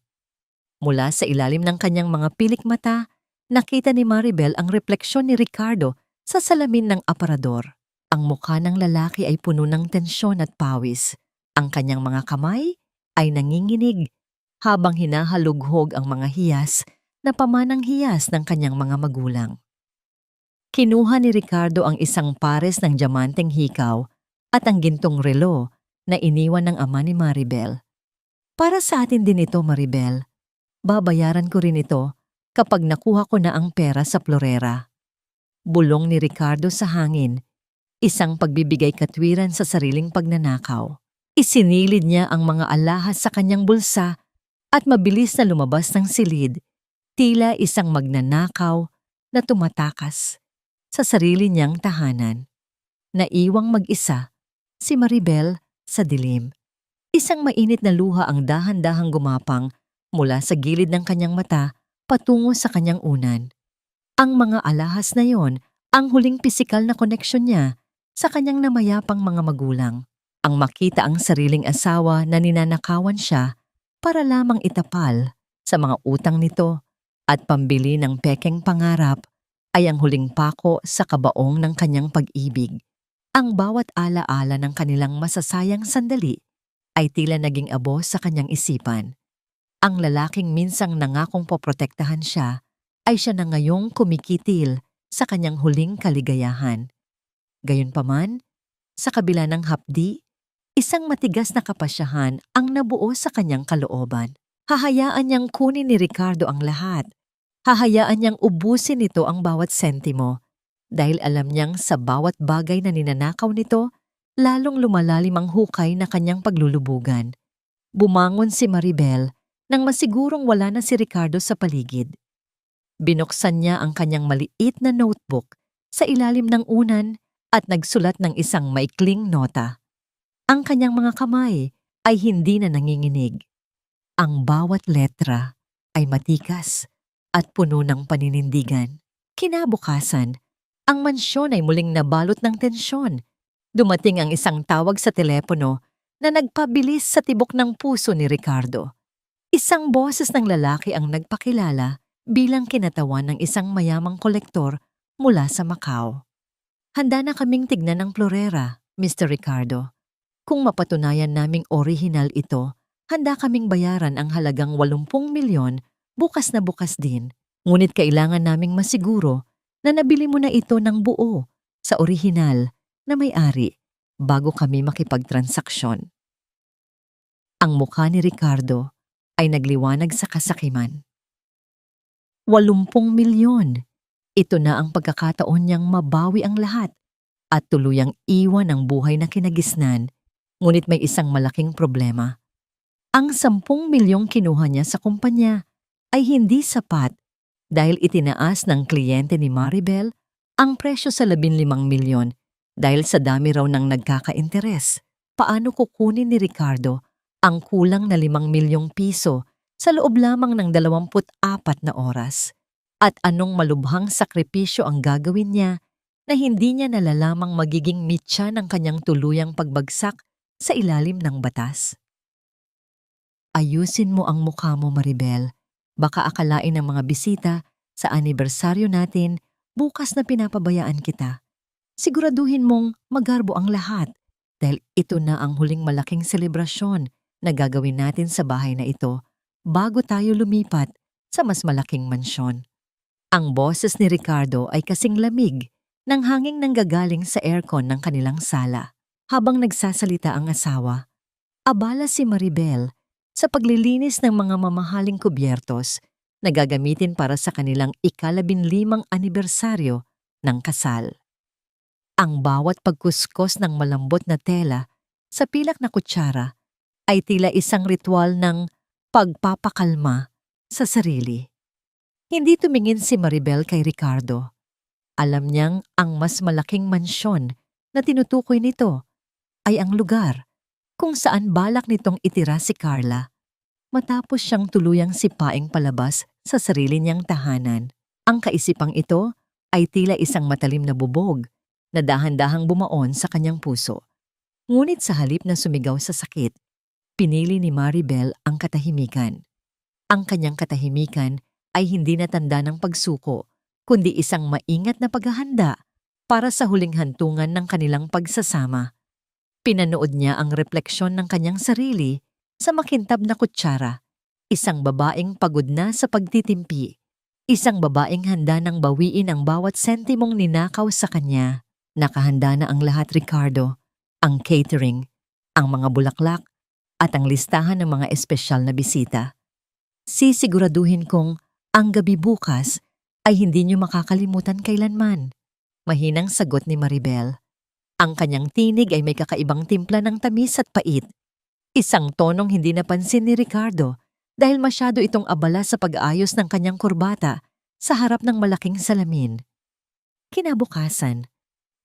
S1: Mula sa ilalim ng kanyang mga pilik mata, nakita ni Maribel ang refleksyon ni Ricardo sa salamin ng aparador. Ang mukha ng lalaki ay puno ng tensyon at pawis. Ang kanyang mga kamay ay nanginginig habang hinahalughog ang mga hiyas na pamanang hiyas ng kanyang mga magulang. Kinuha ni Ricardo ang isang pares ng diamanteng hikaw at ang gintong relo na iniwan ng ama ni Maribel. Para sa atin din ito, Maribel. Babayaran ko rin ito kapag nakuha ko na ang pera sa Florera. Bulong ni Ricardo sa hangin, isang pagbibigay katwiran sa sariling pagnanakaw. Isinilid niya ang mga alahas sa kanyang bulsa at mabilis na lumabas ng silid, tila isang magnanakaw na tumatakas sa sarili niyang tahanan. Naiwang mag-isa si Maribel sa dilim. Isang mainit na luha ang dahan-dahang gumapang mula sa gilid ng kanyang mata patungo sa kanyang unan. Ang mga alahas na yon ang huling pisikal na koneksyon niya sa kanyang namayapang mga magulang. Ang makita ang sariling asawa na ninanakawan siya para lamang itapal sa mga utang nito at pambili ng pekeng pangarap ay ang huling pako sa kabaong ng kanyang pag-ibig. Ang bawat alaala ng kanilang masasayang sandali ay tila naging abo sa kanyang isipan. Ang lalaking minsang nangakong poprotektahan siya ay siya na ngayong kumikitil sa kanyang huling kaligayahan. Gayunpaman, sa kabila ng hapdi, isang matigas na kapasyahan ang nabuo sa kanyang kalooban. Hahayaan niyang kunin ni Ricardo ang lahat. Hahayaan niyang ubusin nito ang bawat sentimo dahil alam niyang sa bawat bagay na ninanakaw nito, lalong lumalalim ang hukay na kanyang paglulubugan. Bumangon si Maribel nang masigurong wala na si Ricardo sa paligid. Binuksan niya ang kanyang maliit na notebook sa ilalim ng unan at nagsulat ng isang maikling nota. Ang kanyang mga kamay ay hindi na nanginginig. Ang bawat letra ay matikas at puno ng paninindigan. Kinabukasan, ang mansyon ay muling nabalot ng tensyon. Dumating ang isang tawag sa telepono na nagpabilis sa tibok ng puso ni Ricardo. Isang boses ng lalaki ang nagpakilala bilang kinatawan ng isang mayamang kolektor mula sa Macau. Handa na kaming tignan ng Florera, Mr. Ricardo. Kung mapatunayan naming orihinal ito, handa kaming bayaran ang halagang 80 milyon bukas na bukas din. Ngunit kailangan naming masiguro na nabili mo na ito ng buo sa orihinal na may-ari bago kami makipagtransaksyon. Ang mukha ni Ricardo ay nagliwanag sa kasakiman. 80 milyon. Ito na ang pagkakataon niyang mabawi ang lahat at tuluyang iwan ang buhay na kinagisnan, ngunit may isang malaking problema. Ang 10 milyong kinuha niya sa kumpanya ay hindi sapat dahil itinaas ng kliyente ni Maribel ang presyo sa 15 milyon dahil sa dami raw ng nagkaka-interes. Paano kukunin ni Ricardo ang kulang na 5 milyong piso sa loob lamang ng 24 na oras? At anong malubhang sakripisyo ang gagawin niya na hindi niya nalalamang magiging mitya ng kanyang tuluyang pagbagsak sa ilalim ng batas? Ayusin mo ang mukha mo, Maribel. Baka akalain ng mga bisita sa anibersaryo natin bukas na pinapabayaan kita. Siguraduhin mong magarbo ang lahat dahil ito na ang huling malaking selebrasyon na gagawin natin sa bahay na ito bago tayo lumipat sa mas malaking mansyon. Ang boses ni Ricardo ay kasing lamig ng hanging nanggagaling sa aircon ng kanilang sala. Habang nagsasalita ang asawa, abala si Maribel sa paglilinis ng mga mamahaling kubyertos na gagamitin para sa kanilang ika-15 anibersaryo ng kasal. Ang bawat pagkuskos ng malambot na tela sa pilak na kutsara ay tila isang ritual ng pagpapakalma sa sarili. Hindi tumingin si Maribel kay Ricardo. Alam niyang ang mas malaking mansyon na tinutukoy nito ay ang lugar kung saan balak nitong itira si Carla matapos siyang tuluyang sipaing palabas sa sarili niyang tahanan. Ang kaisipang ito ay tila isang matalim na bubog na dahan-dahang bumaon sa kanyang puso. Ngunit sa halip na sumigaw sa sakit, pinili ni Maribel ang katahimikan. Ang kanyang katahimikan ay hindi natanda ng pagsuko, kundi isang maingat na paghahanda para sa huling hantungan ng kanilang pagsasama. Pinanood niya ang refleksyon ng kanyang sarili sa makintab na kutsara, isang babaeng pagod na sa pagtitimpi, isang babaeng handa nang bawiin ang bawat sentimong ninakaw sa kanya. Nakahanda na ang lahat, Ricardo, ang catering, ang mga bulaklak, at ang listahan ng mga espesyal na bisita. Sisiguraduhin kong ang gabi bukas ay hindi niyo makakalimutan kailanman. Mahinang sagot ni Maribel. Ang kanyang tinig ay may kakaibang timpla ng tamis at pait. Isang tonong hindi napansin ni Ricardo dahil masyado itong abala sa pag-aayos ng kanyang kurbata sa harap ng malaking salamin. Kinabukasan,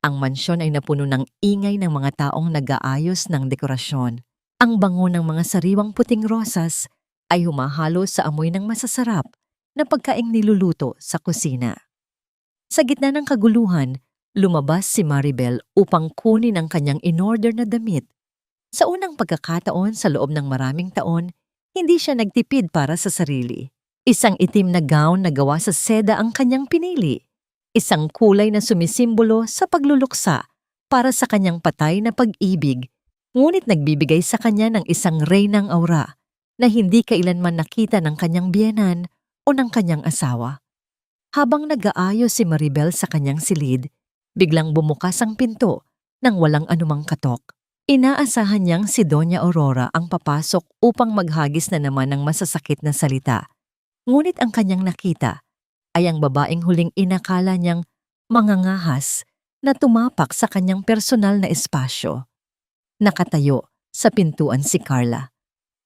S1: ang mansyon ay napuno ng ingay ng mga taong nag-aayos ng dekorasyon. Ang bango ng mga sariwang puting rosas ay humahalo sa amoy ng masasarap na pagkaing niluluto sa kusina. Sa gitna ng kaguluhan, lumabas si Maribel upang kunin ang kanyang in-order na damit. Sa unang pagkakataon sa loob ng maraming taon, hindi siya nagtipid para sa sarili. Isang itim na gown na gawa sa seda ang kanyang pinili. Isang kulay na sumisimbolo sa pagluluksa para sa kanyang patay na pag-ibig, ngunit nagbibigay sa kanya ng isang reynang aura na hindi kailanman nakita ng kanyang biyenan o ng kanyang asawa. Habang nag-aayos si Maribel sa kanyang silid, biglang bumukas ang pinto nang walang anumang katok. Inaasahan niyang si Doña Aurora ang papasok upang maghagis na naman ng masasakit na salita. Ngunit ang kanyang nakita ay ang babaeng huling inakala niyang mangangahas na tumapak sa kanyang personal na espasyo. Nakatayo sa pintuan si Carla.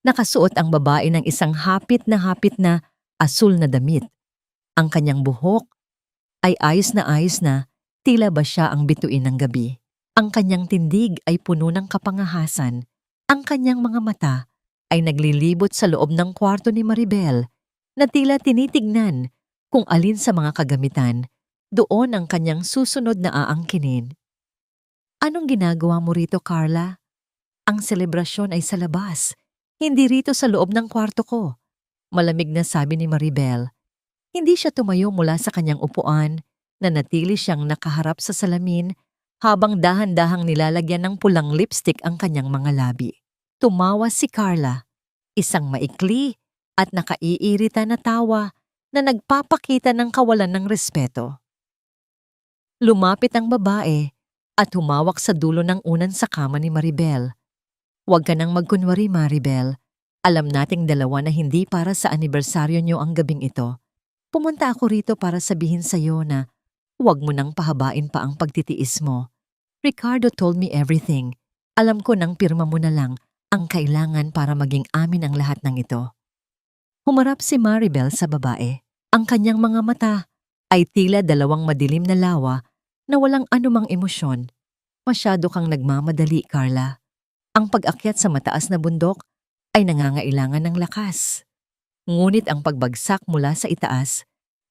S1: Nakasuot ang babae ng isang hapit na asul na damit. Ang kanyang buhok ay ayos na tila ba siya ang bituin ng gabi. Ang kanyang tindig ay puno ng kapangahasan. Ang kanyang mga mata ay naglilibot sa loob ng kwarto ni Maribel na tila tinitignan kung alin sa mga kagamitan doon ang kanyang susunod na aangkinin. Anong ginagawa mo rito, Carla? Ang selebrasyon ay sa labas, hindi rito sa loob ng kwarto ko. Malamig na sabi ni Maribel. Hindi siya tumayo mula sa kanyang upuan, nanatili siyang nakaharap sa salamin habang dahan-dahang nilalagyan ng pulang lipstick ang kanyang mga labi. Tumawa si Carla, isang maikli at nakaiirita na tawa na nagpapakita ng kawalan ng respeto. Lumapit ang babae at humawak sa dulo ng unan sa kama ni Maribel. Huwag ka nang magkunwari, Maribel. Alam nating dalawa na hindi para sa anibersaryo niyo ang gabing ito. Pumunta ako rito para sabihin sa iyo na Huwag mo nang pahabain pa ang pagtitiis mo. Ricardo told me everything. Alam ko nang pirma mo na lang ang kailangan para maging amin ang lahat ng ito. Humarap si Maribel sa babae. Ang kanyang mga mata ay tila dalawang madilim na lawa na walang anumang emosyon. Masyado kang nagmamadali, Carla. Ang pag-akyat sa mataas na bundok ay nangangailangan ng lakas. Ngunit ang pagbagsak mula sa itaas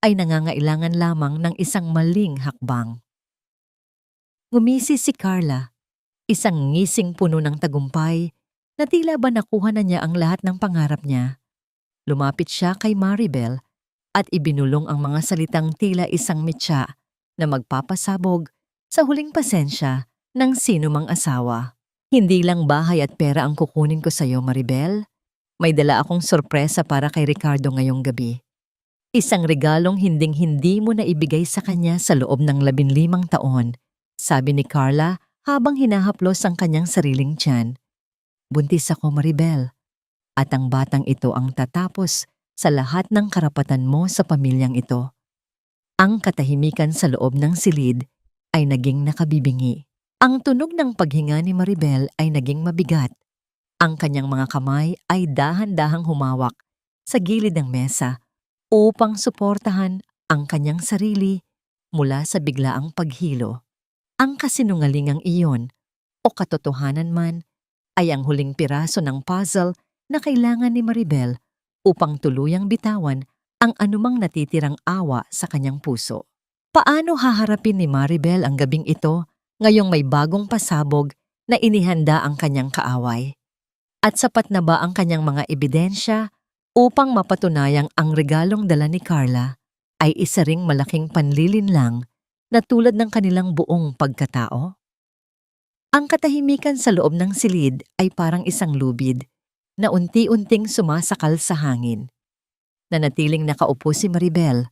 S1: ay nangangailangan lamang ng isang maling hakbang. Ngumisi si Carla, isang ngising puno ng tagumpay na tila ba nakuha na niya ang lahat ng pangarap niya. Lumapit siya kay Maribel at ibinulong ang mga salitang tila isang mitya na magpapasabog sa huling pasensya ng sino mang asawa. Hindi lang bahay at pera ang kukunin ko sa'yo, Maribel. May dala akong sorpresa para kay Ricardo ngayong gabi. Isang regalong hinding-hindi mo na ibigay sa kanya sa loob ng 15 taon, sabi ni Carla habang hinahaplos ang kanyang sariling tiyan. Buntis ako, Maribel, at ang batang ito ang tatapos sa lahat ng karapatan mo sa pamilyang ito. Ang katahimikan sa loob ng silid ay naging nakabibingi. Ang tunog ng paghinga ni Maribel ay naging mabigat. Ang kanyang mga kamay ay dahan-dahang humawak sa gilid ng mesa upang suportahan ang kanyang sarili mula sa biglaang paghilo. Ang kasinungalingang iyon o katotohanan man ay ang huling piraso ng puzzle na kailangan ni Maribel upang tuluyang bitawan ang anumang natitirang awa sa kanyang puso. Paano haharapin ni Maribel ang gabing ito ngayong may bagong pasabog na inihanda ang kanyang kaaway? At sapat na ba ang kanyang mga ebidensya upang mapatunayang ang regalong dala ni Carla ay isa ring malaking panlilinlang na tulad ng kanilang buong pagkatao? Ang katahimikan sa loob ng silid ay parang isang lubid na unti-unting sumasakal sa hangin. Nanatiling nakaupo si Maribel.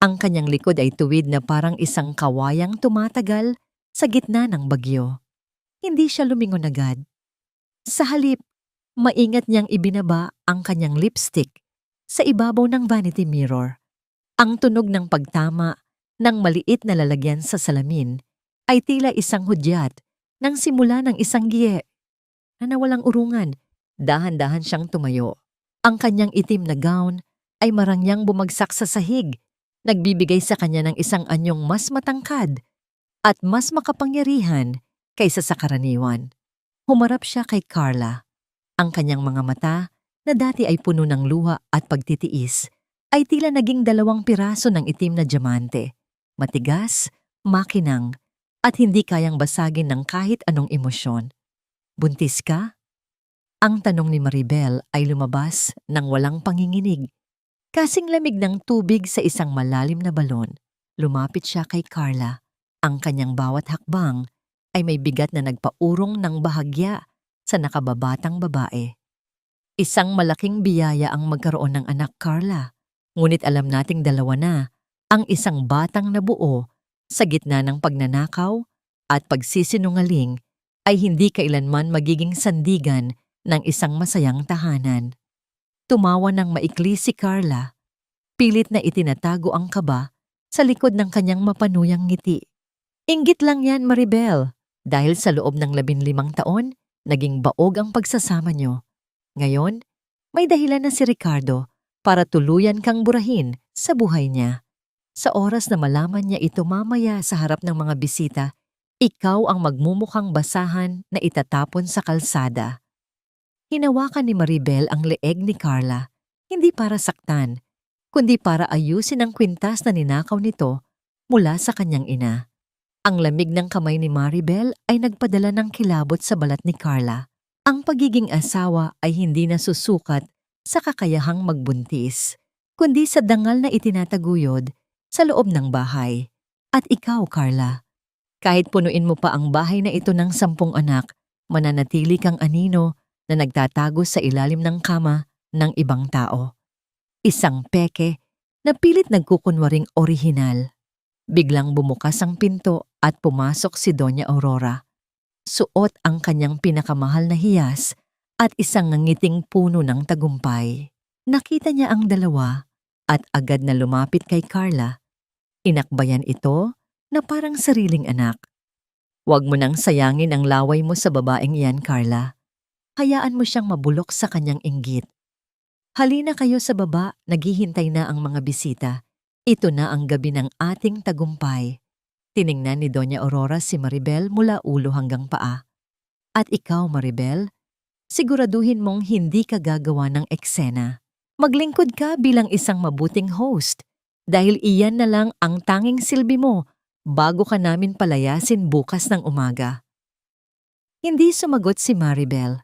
S1: Ang kanyang likod ay tuwid na parang isang kawayang tumatagal sa gitna ng bagyo. Hindi siya lumingon agad. Sa halip, maingat niyang ibinaba ang kanyang lipstick sa ibabaw ng vanity mirror. Ang tunog ng pagtama ng maliit na lalagyan sa salamin ay tila isang hudyat ng simula ng isang giye na nawalang urungan. Dahan-dahan siyang tumayo. Ang kanyang itim na gown ay marangyang bumagsak sa sahig, nagbibigay sa kanya ng isang anyong mas matangkad at mas makapangyarihan kaysa sa karaniwan. Humarap siya kay Carla. Ang kanyang mga mata, na dati ay puno ng luha at pagtitiis, ay tila naging 2 piraso ng itim na diamante. Matigas, makinang, at hindi kayang basagin ng kahit anong emosyon. Buntis ka? Ang tanong ni Maribel ay lumabas ng walang panginginig. Kasing lamig ng tubig sa isang malalim na balon. Lumapit siya kay Carla. Ang kanyang bawat hakbang ay may bigat na nagpaurong ng bahagya sa nakababatang babae. Isang malaking biyaya ang magkaroon ng anak, Carla. Ngunit alam nating dalawa na ang isang batang nabuo sa gitna ng pagnanakaw at pagsisinungaling ay hindi kailanman magiging sandigan ng isang masayang tahanan. Tumawa ng maikli si Carla. Pilit na itinatago ang kaba sa likod ng kanyang mapanuyang ngiti. Inggit lang yan, Maribel. Dahil sa loob ng 15 taon, naging baog ang pagsasama nyo. Ngayon, may dahilan na si Ricardo para tuluyan kang burahin sa buhay niya. Sa oras na malaman niya ito mamaya sa harap ng mga bisita, ikaw ang magmumukhang basahan na itatapon sa kalsada. Hinawakan ni Maribel ang leeg ni Carla, hindi para saktan, kundi para ayusin ang kwintas na ninakaw nito mula sa kanyang ina. Ang lamig ng kamay ni Maribel ay nagpadala ng kilabot sa balat ni Carla. Ang pagiging asawa ay hindi nasusukat sa kakayahang magbuntis, kundi sa dangal na itinataguyod sa loob ng bahay. At ikaw, Carla, kahit punuin mo pa ang bahay na ito ng 10 anak, mananatili kang anino na nagtatago sa ilalim ng kama ng ibang tao. Isang peke na pilit nagkukunwaring orihinal. Biglang bumukas ang pinto at pumasok si Doña Aurora. Suot ang kanyang pinakamahal na hiyas at isang ngangiting puno ng tagumpay. Nakita niya ang dalawa at agad na lumapit kay Carla. Inakbayan ito na parang sariling anak. Huwag mo nang sayangin ang laway mo sa babaeng iyan, Carla. Hayaan mo siyang mabulok sa kanyang inggit. Halina kayo sa baba, naghihintay na ang mga bisita. Ito na ang gabi ng ating tagumpay. Tiningnan ni Doña Aurora si Maribel mula ulo hanggang paa. At ikaw, Maribel, siguraduhin mong hindi ka gagawa ng eksena. Maglingkod ka bilang isang mabuting host dahil iyan na lang ang tanging silbi mo bago ka namin palayasin bukas ng umaga. Hindi sumagot si Maribel.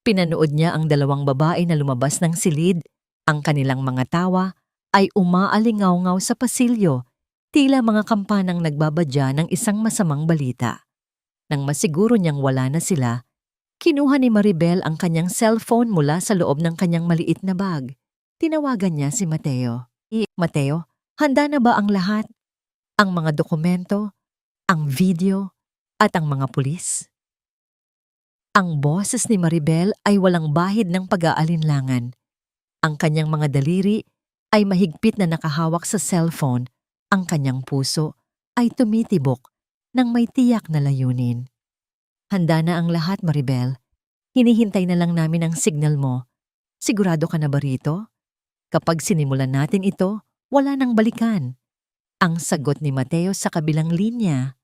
S1: Pinanood niya ang dalawang babae na lumabas ng silid. Ang kanilang mga tawa ay umaalingaw-ngaw sa pasilyo, tila mga kampanang nagbabadya ng isang masamang balita. Nang masiguro niyang wala na sila, kinuha ni Maribel ang kanyang cellphone mula sa loob ng kanyang maliit na bag. Tinawagan niya si Mateo. Mateo, handa na ba ang lahat? Ang mga dokumento, ang video, at ang mga pulis? Ang boses ni Maribel ay walang bahid ng pag-aalinlangan. Ang kanyang mga daliri ay mahigpit na nakahawak sa cellphone. Ang kanyang puso ay tumitibok nang may tiyak na layunin. Handa na ang lahat, Maribel. Hinihintay na lang namin ang signal mo. Sigurado ka na ba rito? Kapag sinimulan natin ito, wala nang balikan. Ang sagot ni Mateo sa kabilang linya.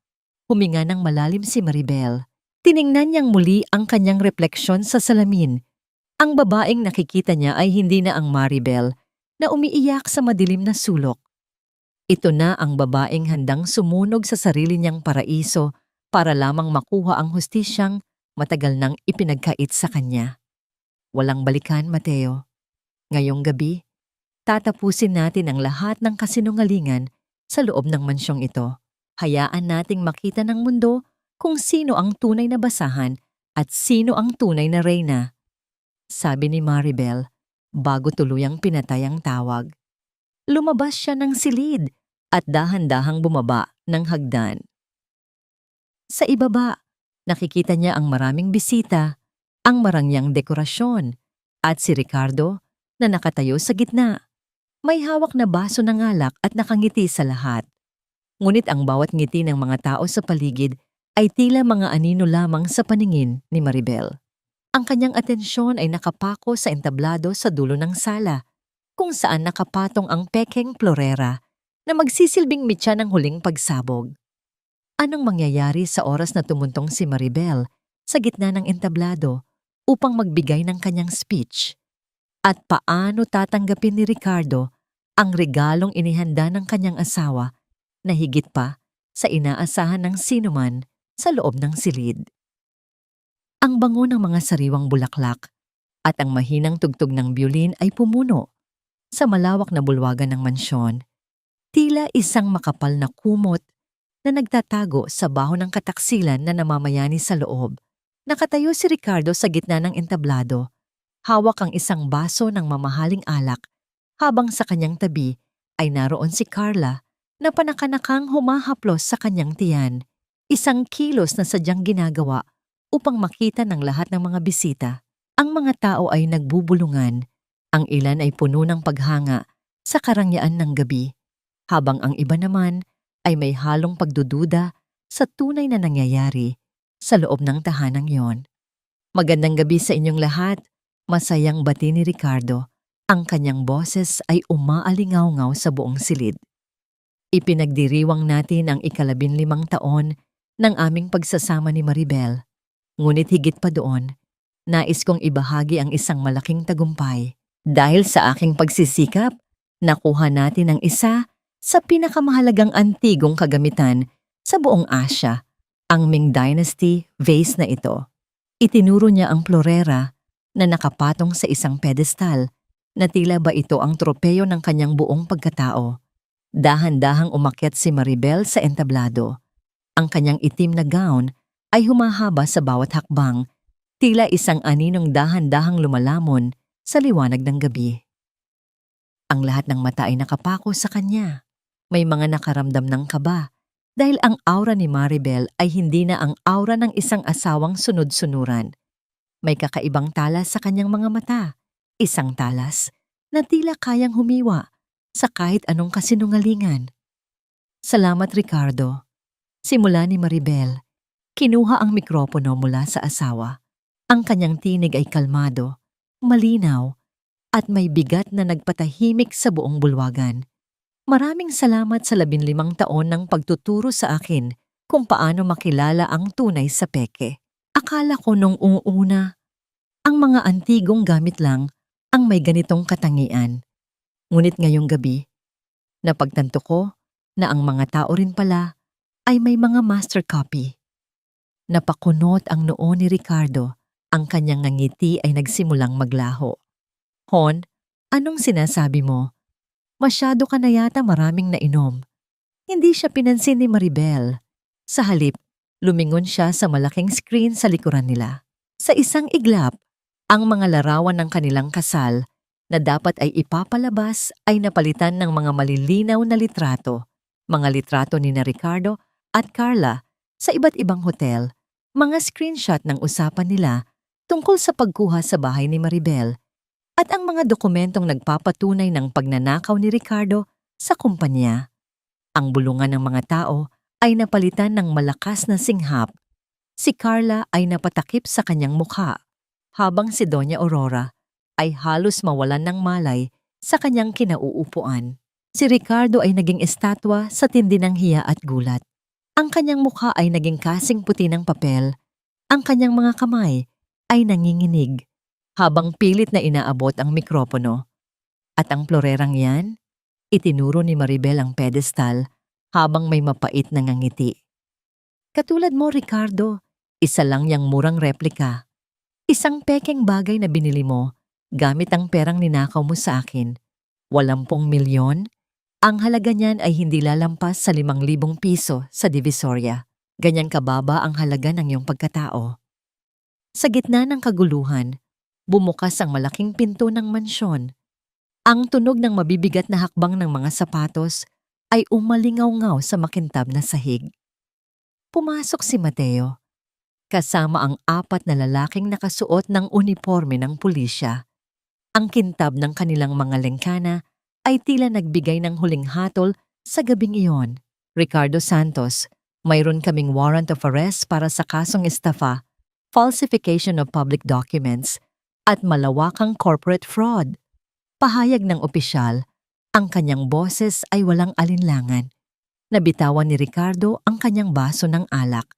S1: Huminga ng malalim si Maribel. Tiningnan niyang muli ang kanyang refleksyon sa salamin. Ang babaeng nakikita niya ay hindi na ang Maribel na umiiyak sa madilim na sulok. Ito na ang babaeng handang sumunog sa sarili niyang paraiso para lamang makuha ang hustisyang matagal nang ipinagkait sa kanya. Walang balikan, Mateo. Ngayong gabi, tatapusin natin ang lahat ng kasinungalingan sa loob ng mansyong ito. Hayaan nating makita ng mundo kung sino ang tunay na basahan at sino ang tunay na reyna. Sabi ni Maribel, bago tuluyang pinatay ang tawag. Lumabas siya ng silid at dahan-dahang bumaba ng hagdan. Sa ibaba, nakikita niya ang maraming bisita, ang marangyang dekorasyon, at si Ricardo na nakatayo sa gitna. May hawak na baso ng alak at nakangiti sa lahat. Ngunit ang bawat ngiti ng mga tao sa paligid ay tila mga anino lamang sa paningin ni Maribel. Ang kanyang atensyon ay nakapako sa entablado sa dulo ng sala, kung saan nakapatong ang pekeng florera na magsisilbing mitya ng huling pagsabog. Anong mangyayari sa oras na tumuntong si Maribel sa gitna ng entablado upang magbigay ng kanyang speech? At paano tatanggapin ni Ricardo ang regalong inihanda ng kanyang asawa na higit pa sa inaasahan ng sinuman sa loob ng silid? Ang bango ng mga sariwang bulaklak at ang mahinang tugtog ng biolin ay pumuno sa malawak na bulwagan ng mansyon. Tila isang makapal na kumot na nagtatago sa baho ng kataksilan na namamayani sa loob. Nakatayo si Ricardo sa gitna ng entablado. Hawak ang isang baso ng mamahaling alak habang sa kanyang tabi ay naroon si Carla na panakanakang humahaplos sa kanyang tiyan. Isang kilos na sadyang ginagawa upang makita ng lahat ng mga bisita. Ang mga tao ay nagbubulungan. Ang ilan ay puno ng paghanga sa karangyaan ng gabi, habang ang iba naman ay may halong pagdududa sa tunay na nangyayari sa loob ng tahanang yon. Magandang gabi sa inyong lahat. Masayang bati ni Ricardo. Ang kanyang boses ay umaalingaw-ngaw sa buong silid. Ipinagdiriwang natin ang 15 taon ng aming pagsasama ni Maribel. Ngunit higit pa doon, nais kong ibahagi ang isang malaking tagumpay. Dahil sa aking pagsisikap, nakuha natin ang isa sa pinakamahalagang antigong kagamitan sa buong Asya, ang Ming Dynasty vase na ito. Itinuro niya ang florera na nakapatong sa isang pedestal na tila ba ito ang tropeyo ng kanyang buong pagkatao. Dahan-dahang umakyat si Maribel sa entablado. Ang kanyang itim na gown ay humahaba sa bawat hakbang, tila isang aninong dahan-dahang lumalamon sa liwanag ng gabi. Ang lahat ng mata ay nakapako sa kanya. May mga nakaramdam ng kaba dahil ang aura ni Maribel ay hindi na ang aura ng isang asawang sunod-sunuran. May kakaibang talas sa kanyang mga mata, isang talas na tila kayang humiwa sa kahit anong kasinungalingan. Salamat, Ricardo. Simula ni Maribel, kinuha ang mikropono mula sa asawa. Ang kanyang tinig ay kalmado, malinaw, at may bigat na nagpatahimik sa buong bulwagan. Maraming salamat sa 15 taon ng pagtuturo sa akin kung paano makilala ang tunay sa peke. Akala ko nung una, ang mga antigong gamit lang ang may ganitong katangian. Ngunit ngayong gabi, napagtanto ko na ang mga tao rin pala ay may mga master copy. Napakunot ang noo ni Ricardo, ang kanyang ngiti ay nagsimulang maglaho. Hon, anong sinasabi mo? Masyado ka na yata maraming nainom. Hindi siya pinansin ni Maribel. Sa halip, lumingon siya sa malaking screen sa likuran nila. Sa isang iglap, ang mga larawan ng kanilang kasal na dapat ay ipapalabas ay napalitan ng mga malilinaw na litrato. Mga litrato ni na Ricardo at Carla sa iba't ibang hotel, mga screenshot ng usapan nila tungkol sa pagkuha sa bahay ni Maribel at ang mga dokumentong nagpapatunay ng pagnanakaw ni Ricardo sa kumpanya. Ang bulungan ng mga tao ay napalitan ng malakas na singhap. Si Carla ay napatakip sa kanyang mukha, habang si Doña Aurora ay halos mawalan ng malay sa kanyang kinauupuan. Si Ricardo ay naging estatwa sa tindi ng hiya at gulat. Ang kanyang mukha ay naging kasing puti ng papel. Ang kanyang mga kamay ay nanginginig habang pilit na inaabot ang mikropono. At ang plorerang yan, itinuro ni Maribel ang pedestal habang may mapait na ngangiti. Katulad mo, Ricardo, isa lang yang murang replika. Isang pekeng bagay na binili mo gamit ang perang ninakaw mo sa akin. 80 milyon? Ang halaga niyan ay hindi lalampas sa 5,000 piso sa Divisoria. Ganyan kababa ang halaga ng iyong pagkatao. Sa gitna ng kaguluhan, bumukas ang malaking pinto ng mansyon. Ang tunog ng mabibigat na hakbang ng mga sapatos ay umalingaw-ngaw sa makintab na sahig. Pumasok si Mateo, kasama ang 4 na lalaking nakasuot ng uniforme ng pulisya. Ang kintab ng kanilang mga lengkana ay tila nagbigay ng huling hatol sa gabing iyon. Ricardo Santos, mayroon kaming warrant of arrest para sa kasong estafa, falsification of public documents, at malawakang corporate fraud. Pahayag ng opisyal, ang kanyang boses ay walang alinlangan. Nabitawan ni Ricardo ang kanyang baso ng alak.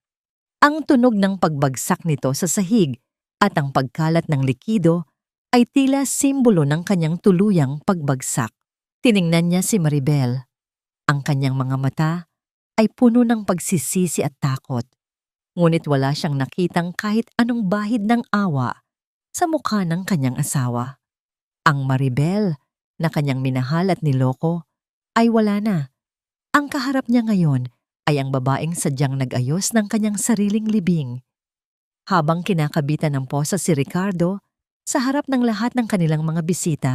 S1: Ang tunog ng pagbagsak nito sa sahig at ang pagkalat ng likido ay tila simbolo ng kanyang tuluyang pagbagsak. Tiningnan niya si Maribel. Ang kanyang mga mata ay puno ng pagsisisi at takot. Ngunit wala siyang nakitang kahit anong bahid ng awa sa mukha ng kanyang asawa. Ang Maribel na kanyang minahal at niloko ay wala na. Ang kaharap niya ngayon ay ang babaeng sadyang nag-ayos ng kanyang sariling libing. Habang kinakabitan ng posa si Ricardo, sa harap ng lahat ng kanilang mga bisita,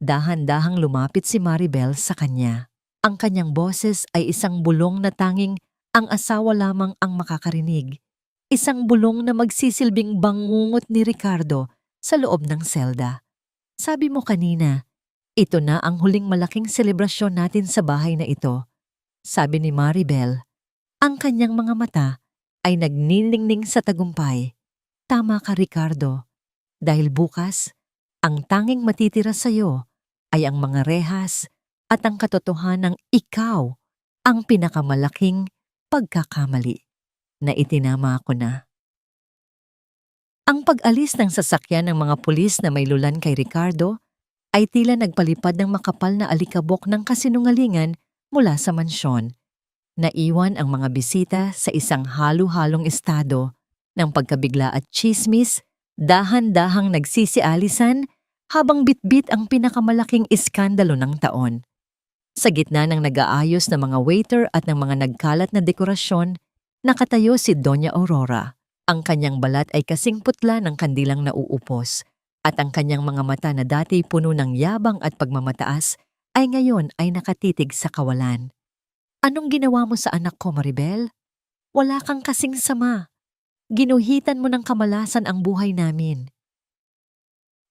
S1: dahan-dahang lumapit si Maribel sa kanya. Ang kanyang boses ay isang bulong na tanging ang asawa lamang ang makakarinig. Isang bulong na magsisilbing bangungot ni Ricardo sa loob ng selda. Sabi mo kanina, ito na ang huling malaking selebrasyon natin sa bahay na ito. Sabi ni Maribel, ang kanyang mga mata ay nagniningning sa tagumpay. Tama ka, Ricardo. Dahil bukas, ang tanging matitira sa iyo ay ang mga rehas at ang katotohanang ikaw ang pinakamalaking pagkakamali na itinama ko na. Ang pag-alis ng sasakyan ng mga pulis na may lulan kay Ricardo ay tila nagpalipad ng makapal na alikabok ng kasinungalingan mula sa mansyon. Naiwan ang mga bisita sa isang halo-halong estado ng pagkabigla at tsismis, dahan-dahang nagsisialisan habang bitbit ang pinakamalaking iskandalo ng taon. Sa gitna ng nag-aayos na mga waiter at ng mga nagkalat na dekorasyon, nakatayo si Doña Aurora. Ang kanyang balat ay kasing putla ng kandilang nauupos at ang kanyang mga mata na dati puno ng yabang at pagmamataas ay ngayon ay nakatitig sa kawalan. Anong ginawa mo sa anak ko, Maribel? Wala kang kasing sama. Ginuhitan mo ng kamalasan ang buhay namin.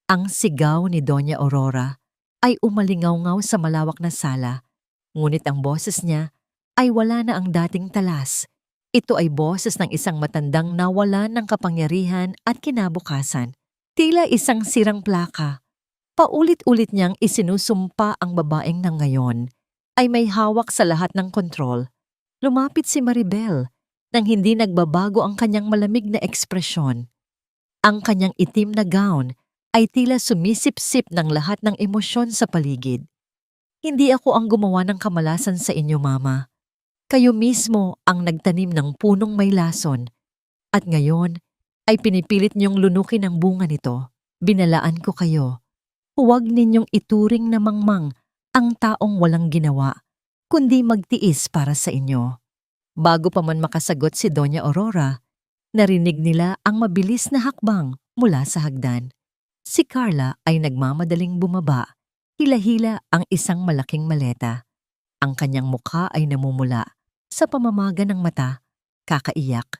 S1: Ang sigaw ni Doña Aurora ay umalingaw-ngaw sa malawak na sala, ngunit ang boses niya ay wala na ang dating talas. Ito ay boses ng isang matandang nawalan ng kapangyarihan at kinabukasan. Tila isang sirang plaka. Paulit-ulit niyang isinusumpa ang babaeng na ngayon ay may hawak sa lahat ng kontrol. Lumapit si Maribel nang hindi nagbabago ang kanyang malamig na ekspresyon. Ang kanyang itim na gown ay tila sumisip-sip ng lahat ng emosyon sa paligid. Hindi ako ang gumawa ng kamalasan sa inyo, Mama. Kayo mismo ang nagtanim ng punong may lason at ngayon ay pinipilit niyong lunukin ang bunga nito. Binalaan ko kayo. Huwag ninyong ituring na mangmang ang taong walang ginawa, kundi magtiis para sa inyo. Bago pa man makasagot si Doña Aurora, narinig nila ang mabilis na hakbang mula sa hagdan. Si Carla ay nagmamadaling bumaba, hila-hila ang isang malaking maleta. Ang kanyang mukha ay namumula sa pamamaga ng mata, kakaiyak.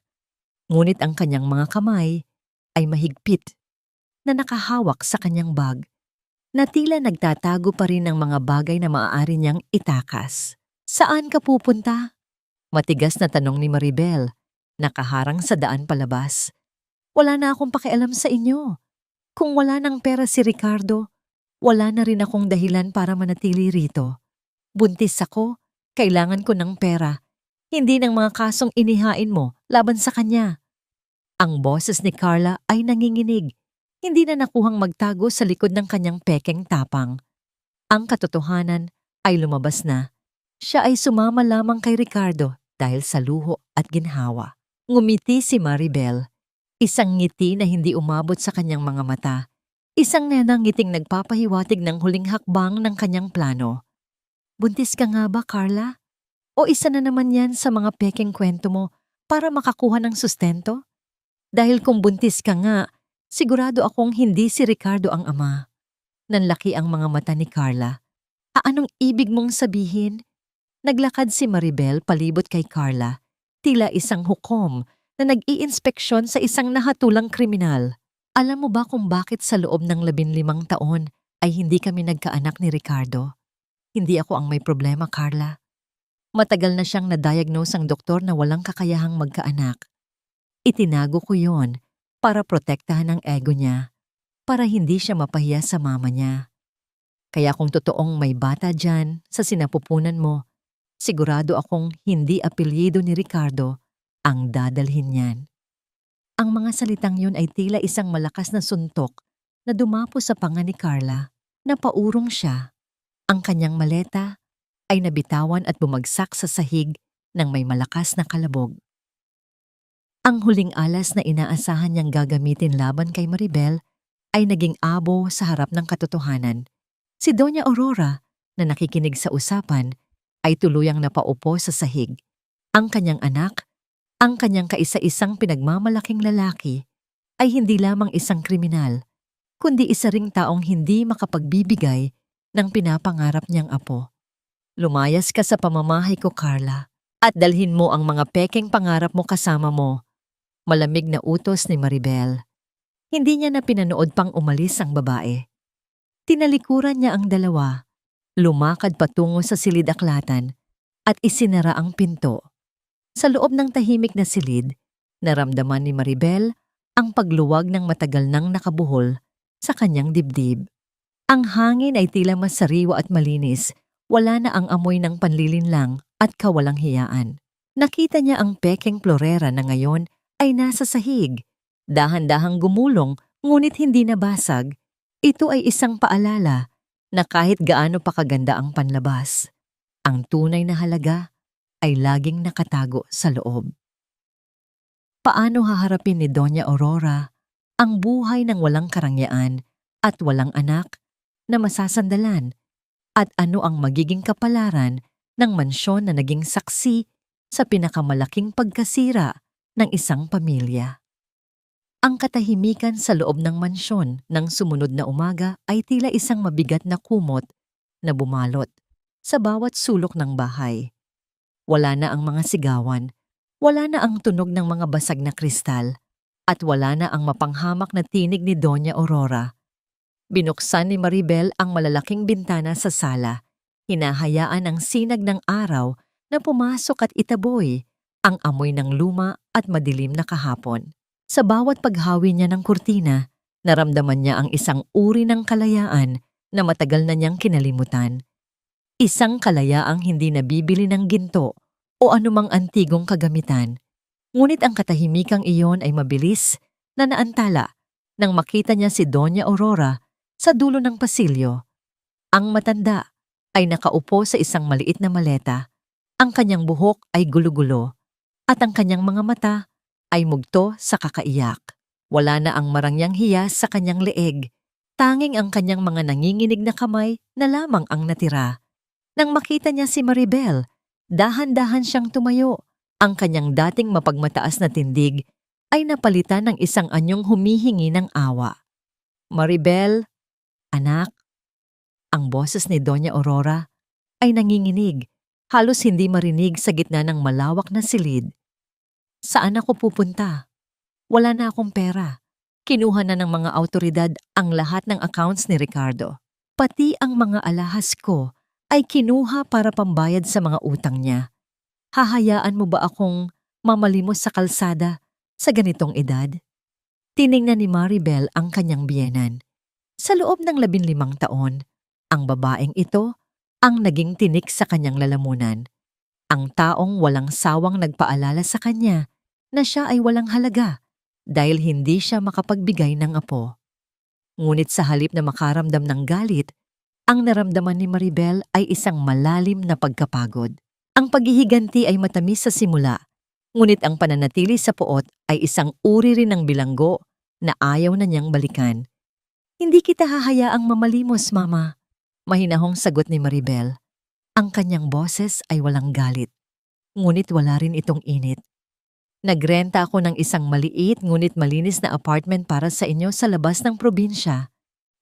S1: Ngunit ang kanyang mga kamay ay mahigpit na nakahawak sa kanyang bag na tila nagtatago pa rin ng mga bagay na maaari niyang itakas. Saan ka pupunta? Matigas na tanong ni Maribel, nakaharang sa daan palabas. Wala na akong pakialam sa inyo. Kung wala ng pera si Ricardo, wala na rin akong dahilan para manatili rito. Buntis ako, kailangan ko ng pera. Hindi ng mga kasong inihain mo laban sa kanya. Ang boses ni Carla ay nanginginig. Hindi na nakuhang magtago sa likod ng kanyang pekeng tapang. Ang katotohanan ay lumabas na. Siya ay sumama lamang kay Ricardo dahil sa luho at ginhawa. Ngumiti si Maribel. Isang ngiti na hindi umabot sa kanyang mga mata. Isang nanangiting nagpapahiwatig ng huling hakbang ng kanyang plano. Buntis ka nga ba, Carla? O isa na naman yan sa mga pekeng kwento mo para makakuha ng sustento? Dahil kung buntis ka nga, sigurado akong hindi si Ricardo ang ama. Nanlaki ang mga mata ni Carla. Anong ibig mong sabihin? Naglakad si Maribel palibot kay Carla, tila isang hukom na nag-iinspeksyon sa isang nahatulang kriminal. Alam mo ba kung bakit sa loob ng 15 taon ay hindi kami nagkaanak ni Ricardo? Hindi ako ang may problema, Carla. Matagal na siyang na-diagnose ang doktor na walang kakayahang magkaanak. Itinago ko yon para protektahan ang ego niya, para hindi siya mapahiya sa mama niya. Kaya kung totoong may bata dyan sa sinapupunan mo, sigurado akong hindi apelyido ni Ricardo ang dadalhin niyan. Ang mga salitang yun ay tila isang malakas na suntok na dumapo sa panga ni Carla. Napaurong siya. Ang kanyang maleta ay nabitawan at bumagsak sa sahig ng may malakas na kalabog. Ang huling alas na inaasahan niyang gagamitin laban kay Maribel ay naging abo sa harap ng katotohanan. Si Doña Aurora, na nakikinig sa usapan, ay tuluyang napaupo sa sahig. Ang kanyang anak, ang kanyang kaisa-isang pinagmamalaking lalaki, ay hindi lamang isang kriminal, kundi isa ring taong hindi makapagbibigay ng pinapangarap niyang apo. Lumayas ka sa pamamahay ko, Carla, at dalhin mo ang mga pekeng pangarap mo kasama mo. Malamig na utos ni Maribel. Hindi niya na pinanood pang umalis ang babae. Tinalikuran niya ang dalawa, lumakad patungo sa silid-aklatan at isinara ang pinto. Sa loob ng tahimik na silid, naramdaman ni Maribel ang pagluwag ng matagal nang nakabuhol sa kanyang dibdib. Ang hangin ay tila mas sariwa at malinis. Wala na ang amoy ng panlilinlang at kawalang hiyaan. Nakita niya ang pekeng florera na ngayon ay nasa sahig. Dahan-dahang gumulong ngunit hindi nabasag. Ito ay isang paalala na kahit gaano pa kaganda ang panlabas, ang tunay na halaga ay laging nakatago sa loob. Paano haharapin ni Doña Aurora ang buhay ng walang karangyaan at walang anak na masasandalan? At ano ang magiging kapalaran ng mansyon na naging saksi sa pinakamalaking pagkasira ng isang pamilya? Ang katahimikan sa loob ng mansyon ng sumunod na umaga ay tila isang mabigat na kumot na bumalot sa bawat sulok ng bahay. Wala na ang mga sigawan, wala na ang tunog ng mga basag na kristal, at wala na ang mapanghamak na tinig ni Doña Aurora. Binuksan ni Maribel ang malalaking bintana sa sala. Hinahayaan ang sinag ng araw na pumasok at itaboy ang amoy ng luma at madilim na kahapon. Sa bawat paghawi niya ng kurtina, naramdaman niya ang isang uri ng kalayaan na matagal na niyang kinalimutan. Isang kalayaang hindi nabibili ng ginto o anumang antigong kagamitan. Ngunit ang katahimikang iyon ay mabilis na naantala nang makita niya si Doña Aurora sa dulo ng pasilyo. Ang matanda ay nakaupo sa isang maliit na maleta. Ang kanyang buhok ay gulo-gulo at ang kanyang mga mata ay mugto sa kakaiyak. Wala na ang marangyang hiyas sa kanyang leeg. Tanging ang kanyang mga nanginginig na kamay na lamang ang natira. Nang makita niya si Maribel, dahan-dahan siyang tumayo. Ang kanyang dating mapagmataas na tindig ay napalitan ng isang anyong humihingi ng awa. "Maribel, anak." Ang boses ni Doña Aurora ay nanginginig, halos hindi marinig sa gitna ng malawak na silid. "Saan ako pupunta? Wala na akong pera." Kinuha na ng mga awtoridad ang lahat ng accounts ni Ricardo. Pati ang mga alahas ko ay kinuha para pambayad sa mga utang niya. Hahayaan mo ba akong mamalimos sa kalsada sa ganitong edad? Tiningnan ni Maribel ang kanyang biyenan. Sa loob ng 15 taon, ang babaeng ito ang naging tinik sa kanyang lalamunan. Ang taong walang sawang nagpaalala sa kanya na siya ay walang halaga dahil hindi siya makapagbigay ng apo. Ngunit sa halip na makaramdam ng galit, ang naramdaman ni Maribel ay isang malalim na pagkapagod. Ang paghihiganti ay matamis sa simula, ngunit ang pananatili sa puot ay isang uri rin ng bilanggo na ayaw na niyang balikan. "Hindi kita hahayaang mamalimos, Mama," mahinahong sagot ni Maribel. Ang kanyang boses ay walang galit, ngunit wala rin itong init. "Nagrenta ako ng isang maliit ngunit malinis na apartment para sa inyo sa labas ng probinsya.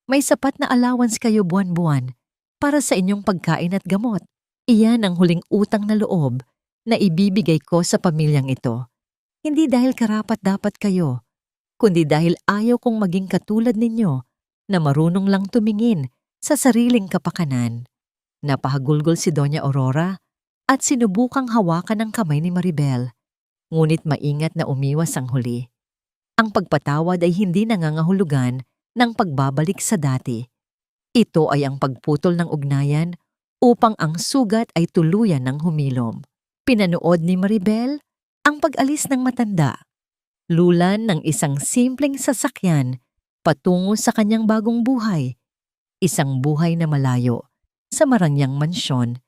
S1: May sapat na allowance kayo buwan-buwan para sa inyong pagkain at gamot. Iyan ang huling utang na loob na ibibigay ko sa pamilyang ito. Hindi dahil karapat-dapat kayo, kundi dahil ayaw kong maging katulad ninyo na marunong lang tumingin sa sariling kapakanan." Napahagulgol si Doña Aurora at sinubukang hawakan ang kamay ni Maribel. Ngunit maingat na umiwas ang huli. Ang pagpatawad ay hindi nangangahulugan ng pagbabalik sa dati. Ito ay ang pagputol ng ugnayan upang ang sugat ay tuluyan ng humilom. Pinanood ni Maribel ang pag-alis ng matanda. Lulan ng isang simpleng sasakyan patungo sa kanyang bagong buhay. Isang buhay na malayo sa marangyang mansyon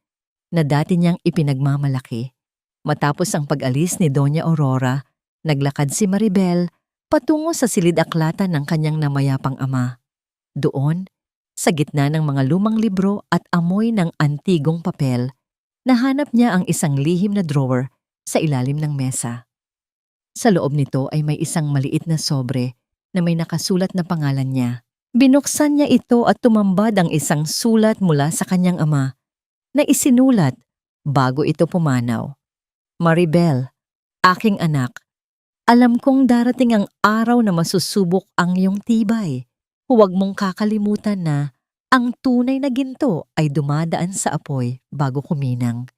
S1: na dati niyang ipinagmamalaki. Matapos ang pag-alis ni Doña Aurora, naglakad si Maribel patungo sa silid-aklatan ng kanyang namayapang ama. Doon, sa gitna ng mga lumang libro at amoy ng antigong papel, nahanap niya ang isang lihim na drawer sa ilalim ng mesa. Sa loob nito ay may isang maliit na sobre na may nakasulat na pangalan niya. Binuksan niya ito at tumambad ang isang sulat mula sa kanyang ama na isinulat bago ito pumanaw. "Maribel, aking anak, alam kong darating ang araw na masusubok ang iyong tibay. Huwag mong kakalimutan na ang tunay na ginto ay dumadaan sa apoy bago kuminang.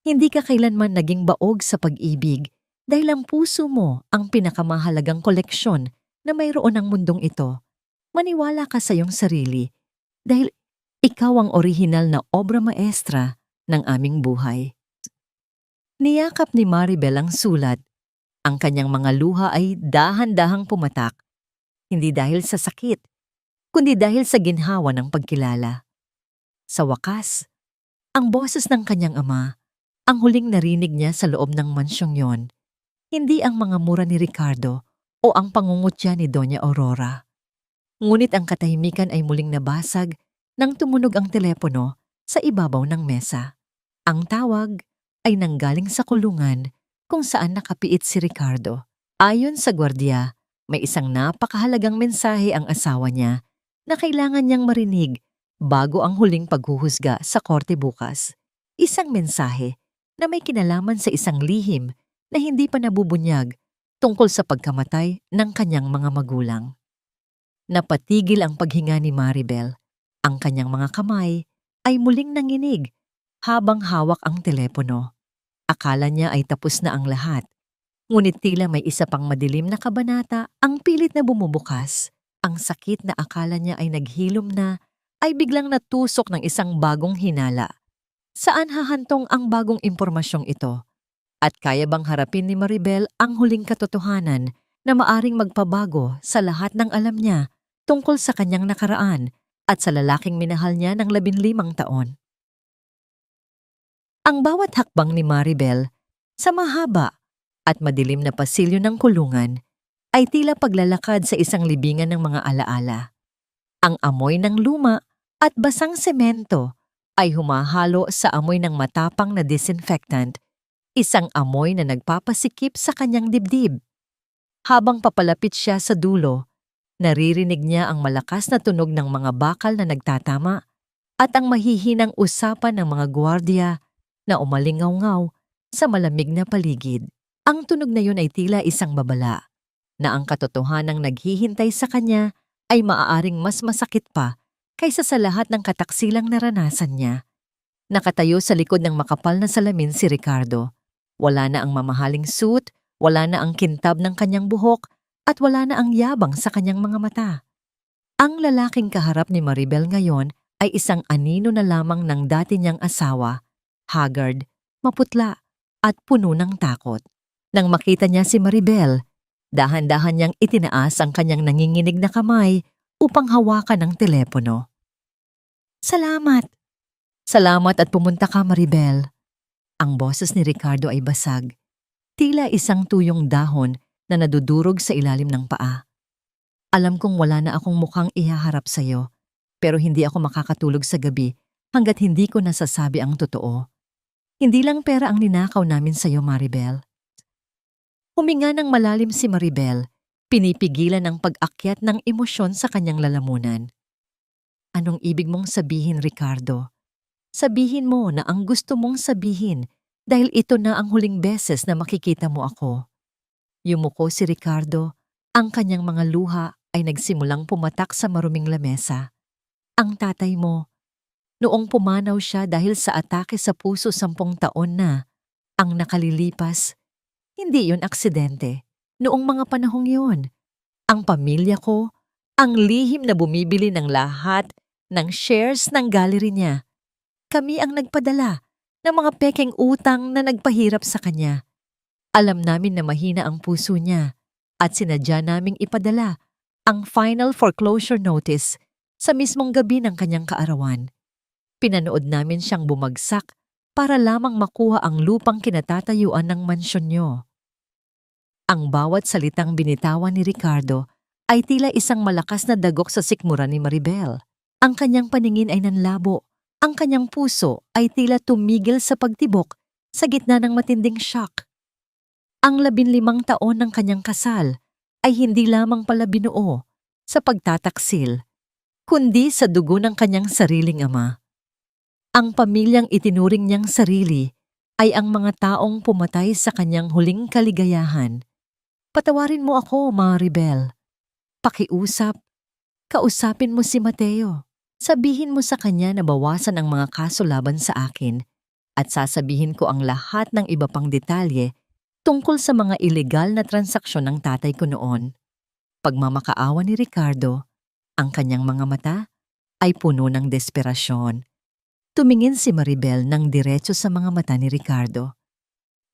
S1: Hindi ka kailanman naging baog sa pag-ibig dahil ang puso mo ang pinakamahalagang koleksyon na mayroon ng mundong ito. Maniwala ka sa iyong sarili dahil ikaw ang orihinal na obra maestra ng aming buhay." Niyakap ni Maribel ang sulat. Ang kanyang mga luha ay dahan-dahang pumatak, hindi dahil sa sakit, kundi dahil sa ginhawa ng pagkilala. Sa wakas, ang boses ng kanyang ama, ang huling narinig niya sa loob ng mansyong yon, hindi ang mga mura ni Ricardo o ang pangungutya ni Doña Aurora. Ngunit ang katahimikan ay muling nabasag nang tumunog ang telepono sa ibabaw ng mesa. Ang tawag ay nanggaling sa kulungan kung saan nakapiit si Ricardo. Ayon sa gwardiya, may isang napakahalagang mensahe ang asawa niya na kailangan niyang marinig bago ang huling paghuhusga sa korte bukas. Isang mensahe na may kinalaman sa isang lihim na hindi pa nabubunyag tungkol sa pagkamatay ng kanyang mga magulang. Napatigil ang paghinga ni Maribel. Ang kanyang mga kamay ay muling nanginig habang hawak ang telepono. Akala niya ay tapos na ang lahat. Ngunit tila may isa pang madilim na kabanata ang pilit na bumubukas. Ang sakit na akala niya ay naghilom na ay biglang natusok ng isang bagong hinala. Saan hahantong ang bagong impormasyong ito? At kaya bang harapin ni Maribel ang huling katotohanan na maaring magpabago sa lahat ng alam niya tungkol sa kanyang nakaraan at sa lalaking minahal niya ng 15 taon? Ang bawat hakbang ni Maribel sa mahaba at madilim na pasilyo ng kulungan ay tila paglalakad sa isang libingan ng mga alaala. Ang amoy ng luma at basang semento ay humahalo sa amoy ng matapang na disinfectant, isang amoy na nagpapasikip sa kanyang dibdib. Habang papalapit siya sa dulo, naririnig niya ang malakas na tunog ng mga bakal na nagtatama at ang mahihinang usapan ng mga gwardiya na umalingaw-ngaw sa malamig na paligid. Ang tunog na yun ay tila isang babala, na ang katotohanang naghihintay sa kanya ay maaaring mas masakit pa kaysa sa lahat ng kataksilang naranasan niya. Nakatayo sa likod ng makapal na salamin si Ricardo. Wala na ang mamahaling suit, wala na ang kintab ng kanyang buhok, at wala na ang yabang sa kanyang mga mata. Ang lalaking kaharap ni Maribel ngayon ay isang anino na lamang ng dati niyang asawa, haggard, maputla, at puno ng takot. Nang makita niya si Maribel, dahan-dahan niyang itinaas ang kanyang nanginginig na kamay upang hawakan ang telepono. Salamat! Salamat at pumunta ka, Maribel. Ang boses ni Ricardo ay basag, tila isang tuyong dahon na nadudurog sa ilalim ng paa. Alam kong wala na akong mukhang ihaharap sa'yo, pero hindi ako makakatulog sa gabi hanggat hindi ko nasasabi ang totoo. Hindi lang pera ang ninakaw namin sa'yo, Maribel. Huminga ng malalim si Maribel, pinipigilan ang pag-akyat ng emosyon sa kanyang lalamunan. Anong ibig mong sabihin, Ricardo? Sabihin mo na ang gusto mong sabihin dahil ito na ang huling beses na makikita mo ako. Yumuko si Ricardo, ang kanyang mga luha ay nagsimulang pumatak sa maruming lamesa. Ang tatay mo, noong pumanaw siya dahil sa atake sa puso 10 taon na, ang nakalilipas, hindi yun aksidente. Noong mga panahong yun, ang pamilya ko, ang lihim na bumibili ng lahat ng shares ng gallery niya. Kami ang nagpadala ng mga pekeng utang na nagpahirap sa kanya. Alam namin na mahina ang puso niya at sinadya naming ipadala ang final foreclosure notice sa mismong gabi ng kanyang kaarawan. Pinanood namin siyang bumagsak para lamang makuha ang lupang kinatatayuan ng mansyon niyo. Ang bawat salitang binitawan ni Ricardo ay tila isang malakas na dagok sa sikmura ni Maribel. Ang kanyang paningin ay nanlabo. Ang kanyang puso ay tila tumigil sa pagtibok sa gitna ng matinding shock. Ang 15 taon ng kanyang kasal ay hindi lamang pala binuo sa pagtataksil, kundi sa dugo ng kanyang sariling ama. Ang pamilyang itinuring niyang sarili ay ang mga taong pumatay sa kanyang huling kaligayahan. Patawarin mo ako, Maribel. Pakiusap, kausapin mo si Mateo. Sabihin mo sa kanya na bawasan ang mga kaso laban sa akin at sasabihin ko ang lahat ng iba pang detalye tungkol sa mga ilegal na transaksyon ng tatay ko noon. Pagmamakaawa ni Ricardo, ang kanyang mga mata ay puno ng desperasyon. Tumingin si Maribel ng diretso sa mga mata ni Ricardo.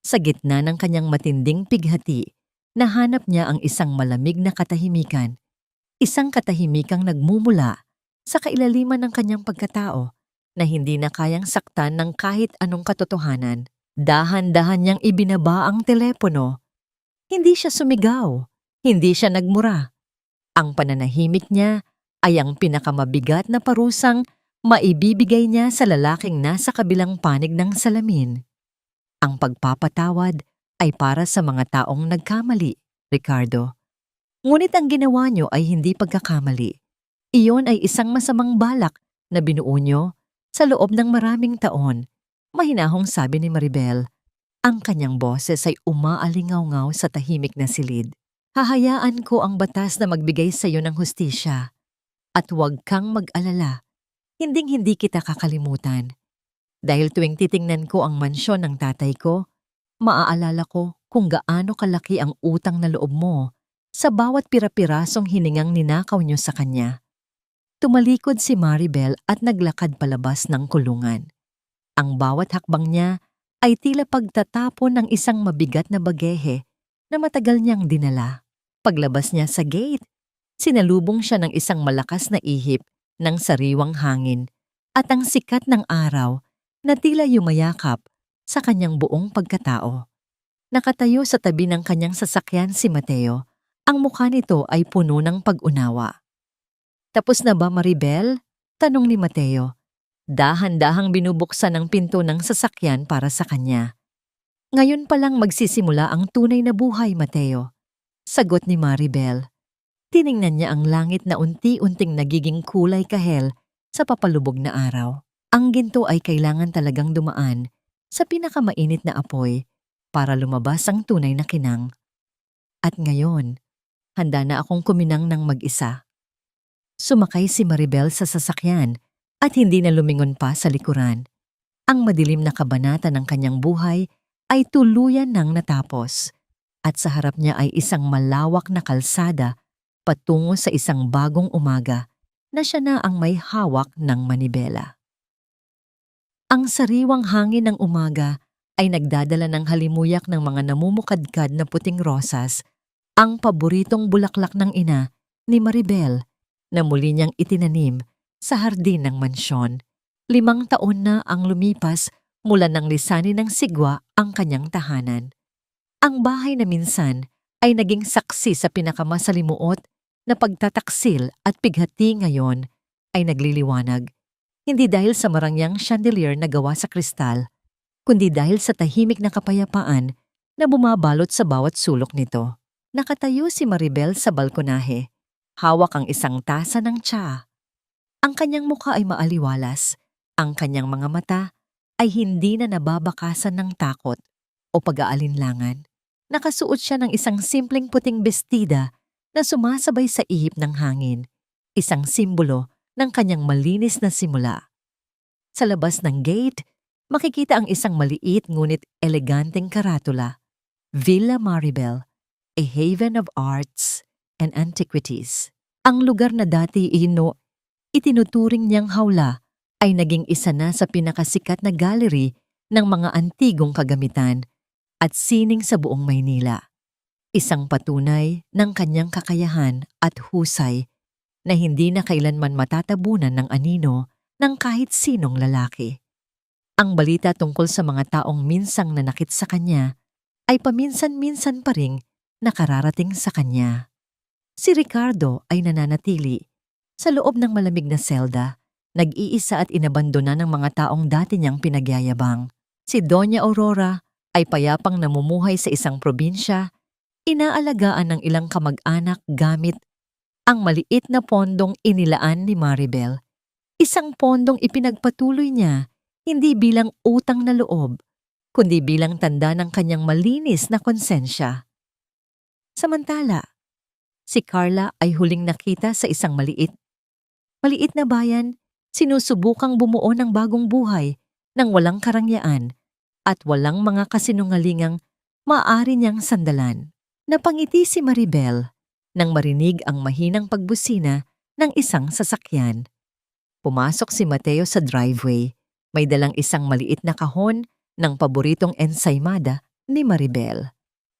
S1: Sa gitna ng kanyang matinding pighati, nahanap niya ang isang malamig na katahimikan, isang katahimikang nagmumula sa kailaliman ng kanyang pagkatao na hindi na kayang saktan ng kahit anong katotohanan. Dahan-dahan niyang ibinaba ang telepono. Hindi siya sumigaw, hindi siya nagmura. Ang pananahimik niya ay ang pinakamabigat na parusang maibibigay niya sa lalaking nasa kabilang panig ng salamin. Ang pagpapatawad ay para sa mga taong nagkamali, Ricardo. Ngunit ang ginawa niyo ay hindi pagkakamali. Iyon ay isang masamang balak na binuo niyo sa loob ng maraming taon. Mahinahong sabi ni Maribel. Ang kanyang boses ay umaalingaw-ngaw sa tahimik na silid. Hahayaan ko ang batas na magbigay sa iyo ng hustisya. At huwag kang mag-alala. Hinding-hindi kita kakalimutan. Dahil tuwing titingnan ko ang mansyon ng tatay ko, Maaalala ko kung gaano kalaki ang utang na loob mo sa bawat pira-pirasong hiningang ninakaw niyo sa kanya. Tumalikod si Maribel at naglakad palabas ng kulungan. Ang bawat hakbang niya ay tila pagtatapon ng isang mabigat na bagehe na matagal niyang dinala. Paglabas niya sa gate, sinalubong siya ng isang malakas na ihip ng sariwang hangin at ang sikat ng araw na tila yumayakap sa kanyang buong pagkatao. Nakatayo sa tabi ng kanyang sasakyan si Mateo. Ang mukha nito ay puno ng pag-unawa. "Tapos na ba, Maribel?" tanong ni Mateo. Dahan-dahang binubuksan ang pinto ng sasakyan para sa kanya. "Ngayon pa lang magsisimula ang tunay na buhay, Mateo," sagot ni Maribel. Tiningnan niya ang langit na unti-unting nagiging kulay kahel sa papalubog na araw. Ang ginto ay kailangan talagang dumaan sa pinakamainit na apoy para lumabas ang tunay na kinang. At ngayon, handa na akong kuminang ng mag-isa. Sumakay si Maribel sa sasakyan at hindi na lumingon pa sa likuran. Ang madilim na kabanata ng kanyang buhay ay tuluyan nang natapos at sa harap niya ay isang malawak na kalsada patungo sa isang bagong umaga na siya na ang may hawak ng manibela. Ang sariwang hangin ng umaga ay nagdadala ng halimuyak ng mga namumukadkad na puting rosas, ang paboritong bulaklak ng ina ni Maribel na muli niyang itinanim sa hardin ng mansyon. 5 taon na ang lumipas mula nang lisanin ng sigwa ang kanyang tahanan. Ang bahay na minsan ay naging saksi sa pinakamasalimuot na pagtataksil at pighati ngayon ay nagliliwanag. Hindi dahil sa marangyang chandelier na gawa sa kristal, kundi dahil sa tahimik na kapayapaan na bumabalot sa bawat sulok nito. Nakatayo si Maribel sa balkonahe. Hawak ang isang tasa ng tsaa. Ang kanyang mukha ay maaliwalas. Ang kanyang mga mata ay hindi na nababakasan ng takot o pag-aalinlangan. Nakasuot siya ng isang simpleng puting bestida na sumasabay sa ihip ng hangin, isang simbolo ng kanyang malinis na simula. Sa labas ng gate, makikita ang isang maliit ngunit eleganteng karatula, Villa Maribel, a haven of arts and antiquities. Ang lugar na dati itinuturing niyang hawla ay naging isa na sa pinakasikat na gallery ng mga antigong kagamitan at sining sa buong Maynila. Isang patunay ng kanyang kakayahan at husay na hindi na kailanman matatabunan ng anino ng kahit sinong lalaki. Ang balita tungkol sa mga taong minsang nanakit sa kanya ay paminsan-minsan pa ring nakararating sa kanya. Si Ricardo ay nananatili sa loob ng malamig na selda, nag-iisa at inabandona ng mga taong dati niyang pinagyayabang. Si Doña Aurora ay payapang namumuhay sa isang probinsya, inaalagaan ng ilang kamag-anak gamit ang maliit na pondong inilaan ni Maribel. Isang pondong ipinagpatuloy niya hindi bilang utang na loob, kundi bilang tanda ng kanyang malinis na konsensya. Samantala, si Carla ay huling nakita sa isang maliit na bayan, sinusubukang bumuo ng bagong buhay ng walang karangyaan at walang mga kasinungalingang maaari niyang sandalan. Napangiti si Maribel nang marinig ang mahinang pagbusina ng isang sasakyan. Pumasok si Mateo sa driveway. May dalang isang maliit na kahon ng paboritong ensaymada ni Maribel.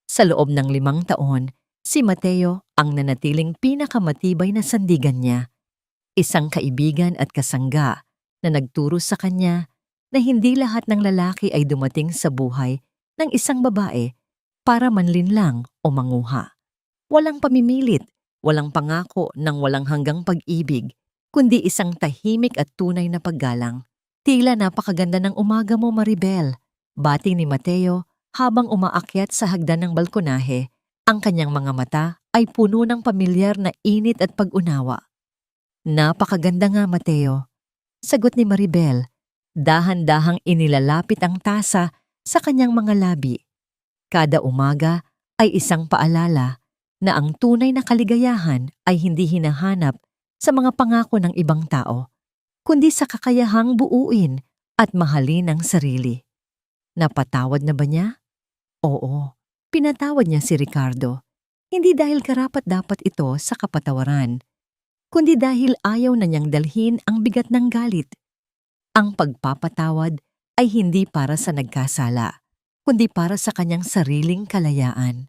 S1: Sa loob ng 5 taon, si Mateo ang nanatiling pinakamatibay na sandigan niya. Isang kaibigan at kasangga na nagturo sa kanya na hindi lahat ng lalaki ay dumating sa buhay ng isang babae para manlinlang o manguha. Walang pamimilit, walang pangako ng walang hanggang pag-ibig, kundi isang tahimik at tunay na paggalang. Tila napakaganda ng umaga mo, Maribel, bati ni Mateo habang umaakyat sa hagdan ng balkonahe. Ang kanyang mga mata ay puno ng pamilyar na init at pag-unawa. Napakaganda nga, Mateo, sagot ni Maribel. Dahan-dahang inilalapit ang tasa sa kanyang mga labi. Kada umaga ay isang paalala na ang tunay na kaligayahan ay hindi hinahanap sa mga pangako ng ibang tao, kundi sa kakayahang buuin at mahalin ang sarili. Napatawad na ba niya? Oo, pinatawad niya si Ricardo. Hindi dahil karapat-dapat ito sa kapatawaran, kundi dahil ayaw na niyang dalhin ang bigat ng galit. Ang pagpapatawad ay hindi para sa nagkasala, kundi para sa kanyang sariling kalayaan.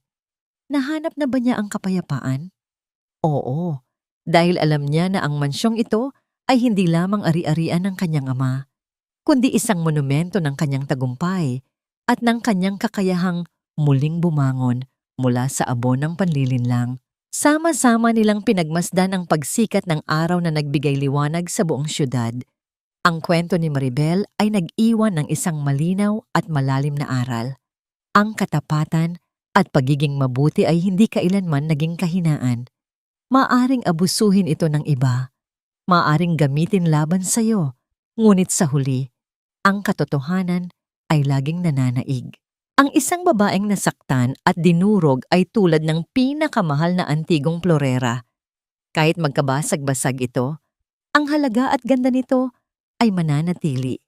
S1: Nahanap na ba niya ang kapayapaan? Oo, dahil alam niya na ang mansyong ito ay hindi lamang ari-arian ng kanyang ama, kundi isang monumento ng kanyang tagumpay at ng kanyang kakayahang muling bumangon mula sa abo ng panlilinlang. Sama-sama nilang pinagmasdan ang pagsikat ng araw na nagbigay liwanag sa buong syudad. Ang kwento ni Maribel ay nag-iwan ng isang malinaw at malalim na aral. Ang katapatan at pagiging mabuti ay hindi kailanman naging kahinaan. Maaring abusuhin ito ng iba, maaring gamitin laban sa iyo, ngunit sa huli, ang katotohanan ay laging nananaig. Ang isang babaeng nasaktan at dinurog ay tulad ng pinakamahal na antigong florera. Kahit magkabasag-basag ito, ang halaga at ganda nito ay mananatili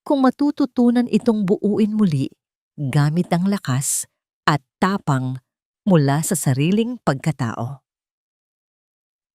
S1: kung matututunan itong buuin muli gamit ang lakas at tapang mula sa sariling pagkatao.